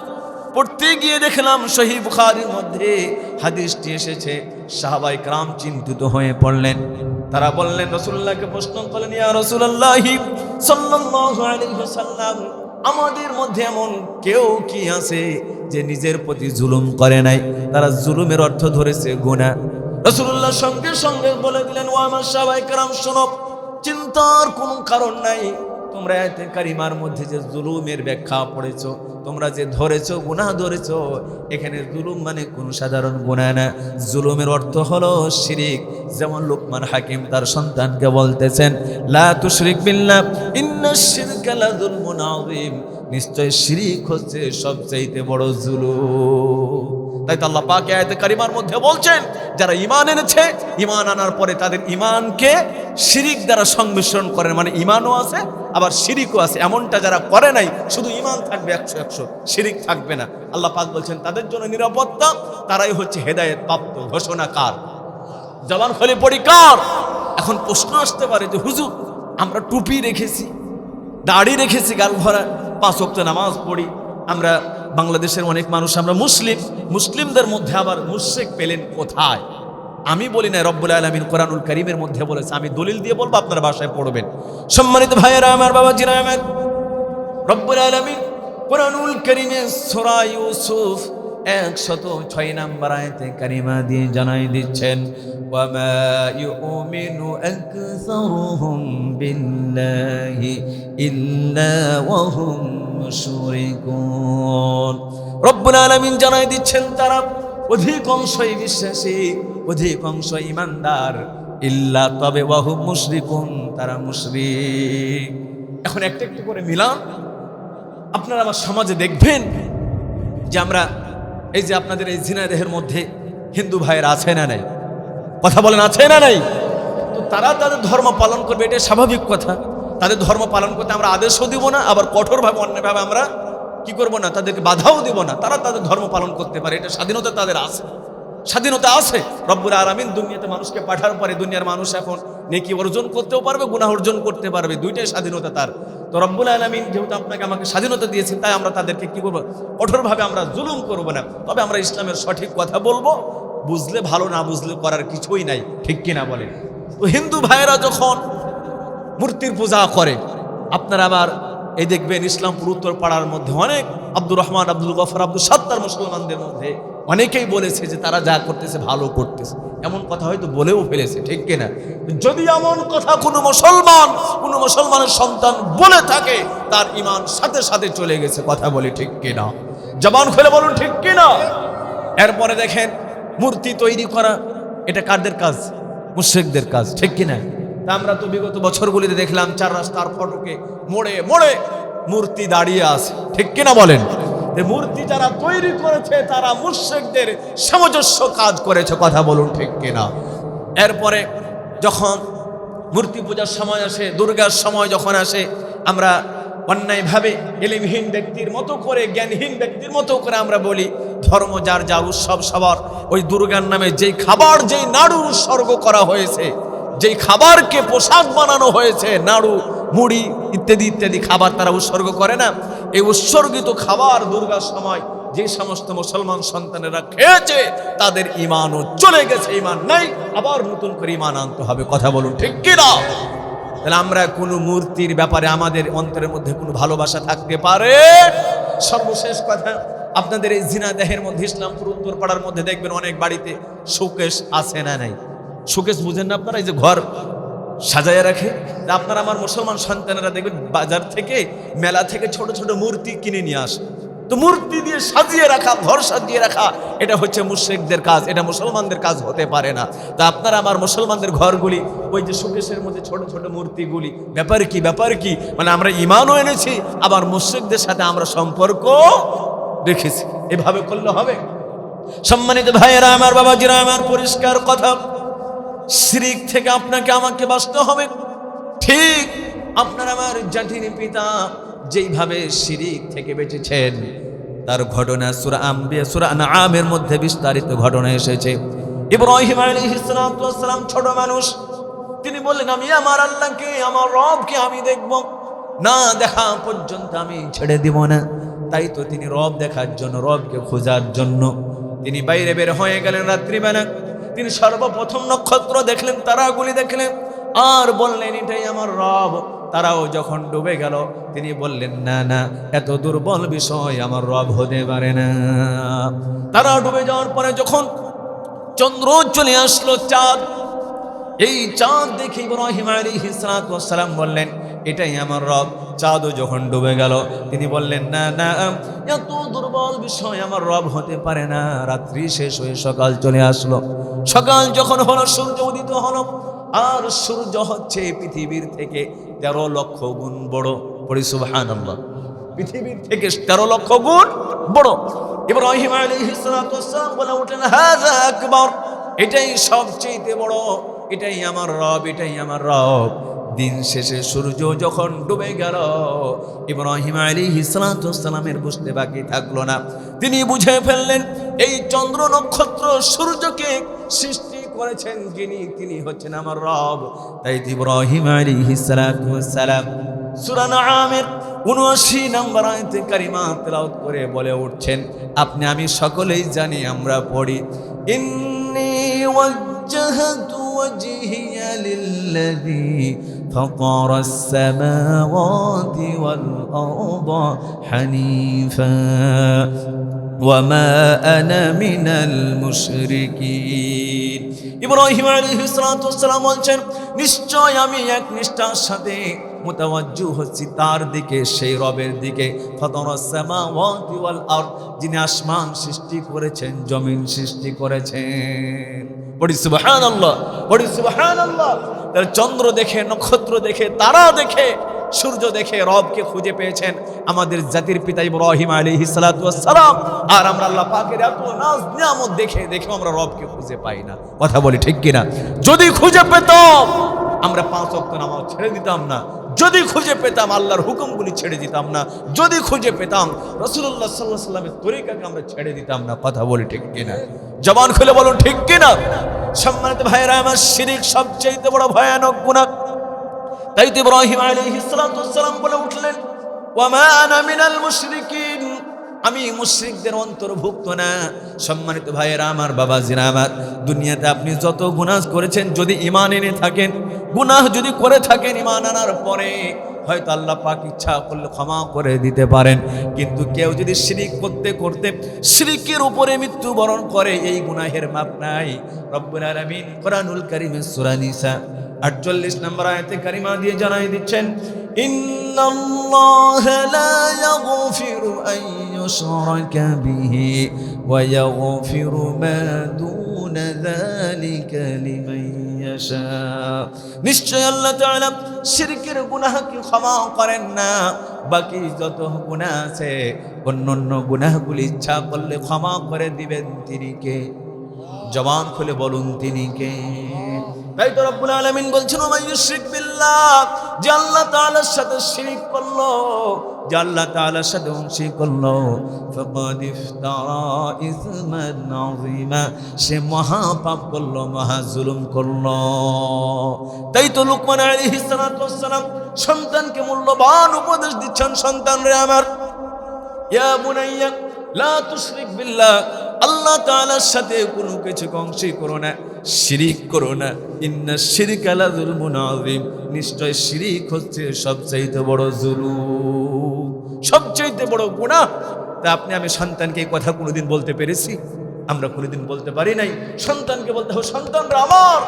পড়তে গিয়ে দেখলাম সহিহ বুখারীর মধ্যে হাদিসটি এসেছে। সাহাবায়ে কেরাম চিন্তিত হয়ে পড়লেন। তারা বললেন, রাসূলুল্লাহকে প্রশ্ন করলেন, ইয়া রাসূলুল্লাহি সাল্লাল্লাহু আলাইহি ওয়াসাল্লাম, আমাদের মধ্যে এমন কেউ কি আছে যে নিজের প্রতি জুলুম করে নাই? তারা জুলুমের অর্থ ধরেছে গুনাহ। রাসূলুল্লাহ সঙ্গে সঙ্গে বলে দিলেন, ও আমার সাহাবায়ে কেরাম শোনো, চিন্তার কোনো কারণ নাই। তোমরা আয়াতে কারিমার মধ্যে যে জুলুমের ব্যাখ্যা পড়েছো, তোমরা যে ধরেছো গুনাহ ধরেছো, এখানে জুলুম মানে কোনো সাধারণ গুনাহ না। জুলুমের অর্থ হলো শিরিক। যেমন লুকমান হাকিম তার সন্তানকে বলতেছেন, লা তুশরিক বিল্লাহ ইন্নাশ শিরকা লাযুলমুন আযীম, নিশ্চয় শিরিক হচ্ছে সবচেয়ে বড় জুলুম। তাই তো আল্লাহ পাক আয়াতে কারিমার মধ্যে বলছেন, যারা ঈমান এনেছে, ঈমান আনার পরে তাদের ঈমানকে শিরিক দ্বারা সংমিশ্রণ করেন, মানে ঈমানও আছে আবার শিরিকও আছে, এমনটা যারা করে নাই, শুধু ঈমান থাকবে 100 শিরিক থাকবে না, আল্লাহ পাক বলছেন তাদের জন্য নিরাপত্তা, তারাই হচ্ছে হেদায়েত প্রাপ্ত। ঘোষণাকার, জবান খুলে পড়ি কার? এখন প্রশ্ন আসতে পারে যে হুজুর, আমরা টুপি রেখেছি, দাড়ি রেখেছি, গাল ভরা, 5 ওয়াক্ত নামাজ পড়ি, আমরা বাংলাদেশের অনেক মানুষ আমরা মুসলিম, মুসলিমদের মধ্যে আবার মুশরিক পেলেন কোথায়? আমি বলি না, রব্বুল আলামিন কোরআনুল কারীমের মধ্যে বলেছে। আমি দলিল দিয়ে বলবো, আপনার ভাষায় পড়বেন। সম্মানিত ভাইয়েরা আমার, বাবাজিরা আমার, রব্বুল আলামিন কোরআনুল কারীমে সূরা ইউসুফ 106 নম্বর আয়াতে কারিমা দিয়ে জানাই দিচ্ছেন, ওয়া মা ইউমিনু আকসারুহুম বিল্লাহি ইল্লা ওয়া হুম মুশরিকুন। রব্বুল আলামিন জানাই দিচ্ছেন, তারা অধিকাংশই বিশ্বাসী, অধিকাংশ ঈমানদার, ইল্লা তবে ওয়া হুম মুশরিকুন, তারা মুশরিক। এখন একটা একটু করে মিলান। আপনারা আমার সমাজে দেখবেন যে আমরা এই যে আপনাদের এই ঝিনাইদহের মধ্যে হিন্দু ভাইয়েরা আছে না নাই? কথা বলেন, আছে না নাই? তো তারা তাদের ধর্ম পালন করবে, এটা স্বাভাবিক কথা। তাদের ধর্ম পালন করতে আমরা আদেশও দিব না, আবার কঠোরভাবে অন্যায়ভাবে আমরা কি করব না, তাদেরকে বাধাও দিব না। তারা তাদের ধর্ম পালন করতে পারে, এটা স্বাধীনতা তাদের আছে, স্বাধীনতা আছে। রব্বুল আলামিন দুনিয়াতে মানুষকে পাঠার পরে দুনিয়ার মানুষ এখন নেকি অর্জন করতেও পারবে, গুনাহ অর্জন করতে পারবে, দুইটাই স্বাধীনতা তার। তো রব্বুল আলামিন যেহেতু আপনাকে আমাকে স্বাধীনতা দিয়েছেন, তাই আমরা তাদেরকে কি করব, কঠোরভাবে আমরা জুলুম করব না। তবে আমরা ইসলামের সঠিক কথা বলবো, বুঝলে ভালো, না বুঝলে করার কিছুই নাই, ঠিক কিনা বলেন? তো হিন্দু ভাইয়েরা যখন মূর্তির পূজা করে, আপনারা আবার এই দেখবেন ইসলামপুর উত্তর পাড়ার মধ্যে অনেক আব্দুর রহমান, আব্দুল গফর, আব্দুল সত্তার মুসলমানদের মধ্যে অনেকেই বলেছে যে তারা যা করতেছে ভালো করতেছে, এমন কথা হয়তো বলেও ফেলেছে, ঠিক কিনা? যদি এমন কথা কোনো মুসলমানের সন্তান বলে থাকে, তার ঈমান সাথে সাথে চলে গেছে। কথা বলি ঠিক কিনা? জবান খুলে বলুন ঠিক কিনা? এরপরে দেখেন, মূর্তি তৈরি করা এটা কাদের কাজ? মুশরিকদের কাজ, ঠিক কিনা? তা আমরা তো বিগত বছরগুলিতে দেখলাম 4 রাস্তার ফটকে মোড়ে মোড়ে মূর্তি দাঁড়িয়ে আছে, ঠিক কিনা বলেন? মূর্তি যারা তৈরি করেছে তারা মুশরিকদের সামঞ্জস্য কাজ করেছে। কথা বলুন ঠিক কিনা? এরপরে যখন মূর্তি পূজার সময় আসে, দুর্গার সময় যখন আসে, আমরা অন্যায়ভাবে এলিমহীন ব্যক্তির মতো করে, জ্ঞানহীন ব্যক্তির মতো করে আমরা বলি ধর্ম যার যার, উৎসব সবার। ওই দুর্গার নামে যেই খাবার, যেই নাড়ু উৎসর্গ করা হয়েছে, যেই খাবারকে পোশাক বানানো হয়েছে, নাড়ু, মুড়ি ইত্যাদি ইত্যাদি খাবার তারা উৎসর্গ করে না, এই উৎসর্গিত খাবার দুর্গার সময় যে সমস্ত মুসলমান সন্তানেরা খেয়েছে, তাদের ঈমানও চলে গেছে, ঈমান নাই, আবার নতুন করে ঈমান আনতে হবে। কথা বলুন ঠিক কিনা? তাহলে আমরা কোনো মূর্তির ব্যাপারে আমাদের অন্তরের মধ্যে কোনো ভালোবাসা থাকতে পারে? সর্বশেষ কথা, আপনাদের এই ঝিনাইদহের মধ্যে ইসলামপুর উত্তর পাড়ার মধ্যে দেখবেন অনেক বাড়িতে শোকেস আছে না নাই? শোকেস বুঝেন না আপনারা? এই যে ঘর সাজায় রাখে, আপনারা আমার মুসলমান সন্তানেরা দেখবেন বাজার থেকে, মেলা থেকে ছোট ছোট মূর্তি কিনে নিয়ে আসে। তো মূর্তি দিয়ে সাজিয়ে রাখা, ঘর সাজিয়ে রাখা, এটা হচ্ছে মুশরিকদের কাজ, এটা মুসলমানদের কাজ হতে পারে না। তা আপনারা আমার মুসলমানদের ঘরগুলি, ওই যে শোকেসের মধ্যে ছোট ছোট মূর্তিগুলি, ব্যাপার কি? মানে আমরা ঈমানও এনেছি, আবার মুশরিকদের সাথে আমরা সম্পর্ক রেখেছি। এভাবে করলে হবে? সম্মানিত ভাইয়েরা আমার, বাবাজিরা আমার, পরিষ্কার কথা, শিরক থেকে আপনাকে আমাকে বাঁচতে হবে। ঠিক আপনার আমার জাতির পিতা যেইভাবে শিরক থেকে বেঁচেছেন, তার ঘটনা সূরা আম্বিয়া সূরা আনআমের মধ্যে বিস্তারিত ঘটনা এসেছে। ইব্রাহিম আলাইহিস সালাম ছোট মানুষ, তিনি বললেন আমি আমার আল্লাহকে, আমার রবকে আমি দেখব, না দেখা পর্যন্ত আমি ছেড়ে দিব না। তাই তো তিনি রব দেখার জন্য, রবকে খোঁজার জন্য তিনি বাইরে বের হয়ে গেলেন রাত্রিবেলা। তিনি সর্বপ্রথম নক্ষত্র দেখলেন, তারাগুলি দেখলেন, আর বললেন এটাই আমার রব। তারাও যখন ডুবে গেল তিনি বললেন না না, এত দুর্বল বিষয় আমার রব হতে পারে না। তারা ডুবে যাওয়ার পরে যখন চন্দ্র চলে আসলো, চাঁদ, এই চাঁদ দেখে ইব্রাহিম আলাইহিস সালাম বললেন এটাই আমার রব। চাঁদও যখন ডুবে গেল তিনি বললেন না না, এত দুর্বল বিষয় আমার রব হতে পারে না। রাত্রি শেষ হয়ে সকাল চলে আসলো। সকাল যখন হলো সূর্য উদিত হলো, আর সূর্য হচ্ছে পৃথিবীর থেকে 13 লক্ষ গুণ বড়। পড়ি সুবহানাল্লাহ, পৃথিবীর থেকে 13 লক্ষ গুণ বড়। ইব্রাহিম আলাইহিস সালাম বলে উঠলেন হাযা আকবার, এটাই সবচেয়ে বড়, এটাই আমার রব, এটাই আমার রব। দিন শেষে সূর্য যখন ডুবে গেল, ইব্রাহিম আলাইহিস সালামের বুঝতে বাকি থাকলো না। তিনি বুঝে ফেললেন এই চন্দ্র নক্ষত্র সূর্যকে সৃষ্টি করেছেন যিনি, তিনি হচ্ছেন আমার রব। তাই ইব্রাহিম আলাইহিস সালাম সূরা আনআমের ৭৯ নম্বর আয়াতে কারিমা তেলাওয়াত করে বলে উঠছেন, আপনি আমি সকলেই জানি, আমরা পড়ি ইন্নী ওয়াজ্জাহতু ওয়াজহিয়া লিল্লাযী ফাতারাস সামাওয়াতি ওয়াল আরদা হানিফা ওয়ামা আনা মিনাল মুশরিকিন। ইব্রাহিম আলাইহিস সালাম বলছেন নিশ্চয় আমি এক নিষ্ঠার সাথে মুতাওয়াজ্জু হচ্ছি তার দিকে, সেই রবের দিকে, ফাতারাস সামাওয়াতি ওয়াল আরদ, যিনি আসমান সৃষ্টি করেছেন, জমিন সৃষ্টি করেছেন। পড়ি সুবহানাল্লাহ, পড়ি সুবহানাল্লাহ। তার চন্দ্র দেখে, নক্ষত্র দেখে, তারা দেখে, সূর্য দেখে রবকে খুঁজে পেয়েছেন আমাদের জাতির পিতা ইব্রাহিম আলাইহিস সালাম। আর আমরা আল্লাহ পাকের এত নাজ নিয়ামত দেখে দেখেও আমরা রবকে খুঁজে পাই না। কথা বলি ঠিক কিনা? যদি খুঁজে পেতাম আমরা 5 ওয়াক্ত নামাজ ছেড়ে দিতাম না, যদি খুঁজে পেতাম আল্লাহর হুকুমগুলি ছেড়ে দিতাম না, যদি খুঁজে পেতাম রাসূলুল্লাহ সাল্লাল্লাহু আলাইহি ওয়াসাল্লামের তরিকাকে আমরা ছেড়ে দিতাম না। কথা বলি ঠিক কিনা? জবান খুলে বলুন ঠিক কিনা? সম্মানিত ভাইরা আমার, শিরক সবচেয়ে বড় ভয়ানক গুনাহ। তাই তো ইব্রাহিম আলাইহিস সালাম বলে উঠলেন ওয়ামা আনা মিনাল মুশরিকিন, আমি মুশরিকদের অন্তর্ভুক্ত না। সম্মানিত ভাইয়েরা আমার, বাবাজিরা আমার, দুনিয়াতে আপনি যত গুনাহ করেছেন, যদি ঈমান এনে থাকেন, গুনাহ যদি করে থাকেন, ঈমান আনার পরে হয়তো আল্লাহ পাক ইচ্ছা করলে ক্ষমা করে দিতে পারেন। কিন্তু কেউ যদি শিরক করতে করতে শিরকের উপরে মৃত্যুবরণ করে, এই গুনাহের মাপ নাই। রব্বুল আলামিন কোরআনুল কারীমের সূরা নিসা 48 নম্বর আয়াতে কারিমা দিয়ে জানাই দিচ্ছেন ইন্নাল্লাহা লা ইয়াগফিরু আন ইউশরাকা বিহি ওয়া ইয়াগফিরু মা দুনা যালিকা লিমান ইয়াশা। নিশ্চয় আল্লাহ তাআলা শিরকের গুনাহকে ক্ষমা করেন না, বাকি যত গুনাহ আছে অন্যান্য গুনাহগুলি ইচ্ছা করলে ক্ষমা করে দিবেন তিনি কে? জবান খুলে বলুন তিনি কে? তাই তো রব্বুল আলামিন বলছেন ওয়া ইউশরিক বিল্লাহ, যে আল্লাহ তাআলার সাথে শিরক করলো, যে আল্লাহ তাআলার সাথে অংশী করলো, ফাকাদ ইফতারা ইসমান আযীমা, সে মহা পাপ করলো, মহা জুলুম করলো। তাই তো লুকমান আলাইহিস সালাম সন্তানকে মূল্যবান উপদেশ দিচ্ছেন, সন্তান রে আমার, ইয়া বুনাইয়া লা তুশরিক বিল্লাহ, আল্লাহ তাআলার সাথে কোনো কিছু অংশী করো না, শিরিক করো না। ইন্না শিরকা লাযুলমুন আযীম, নিশ্চয় শিরিক হচ্ছে সবচেয়ে বড় জুলুম, সবচেয়ে বড় গুনাহ। তা আপনি আমি সন্তানকে এই কথা কোনোদিন বলতে পেরেছি? আমরা কোনোদিন বলতে পারি নাই। সন্তানকে বলতে হবে সন্তানরা আমার,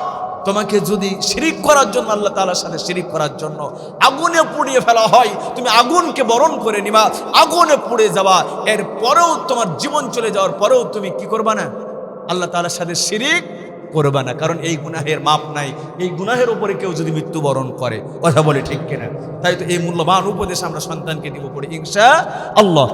তোমাকে যদি শিরিক করার জন্য, আল্লাহ তাআলার সাথে শিরিক করার জন্য আগুনে পুড়িয়ে ফেলা হয়, তুমি আগুনকে বরণ করে নিবা, আগুনে পুড়ে যাবা, এর পরেও তোমার জীবন চলে যাওয়ার পরেও তুমি কি করবা না? আল্লাহ তাআলার সাথে শিরিক করবা না, কারণ এই গুনাহের মাপ নাই। এই গুনাহের উপরে কেউ যদি মৃত্যুবরণ করে, কথা বলে ঠিক কিনা? তাই তো এই মূল্যবান উপদেশ আমরা সন্তানকে দিব পড়ে ইনশাআল্লাহ।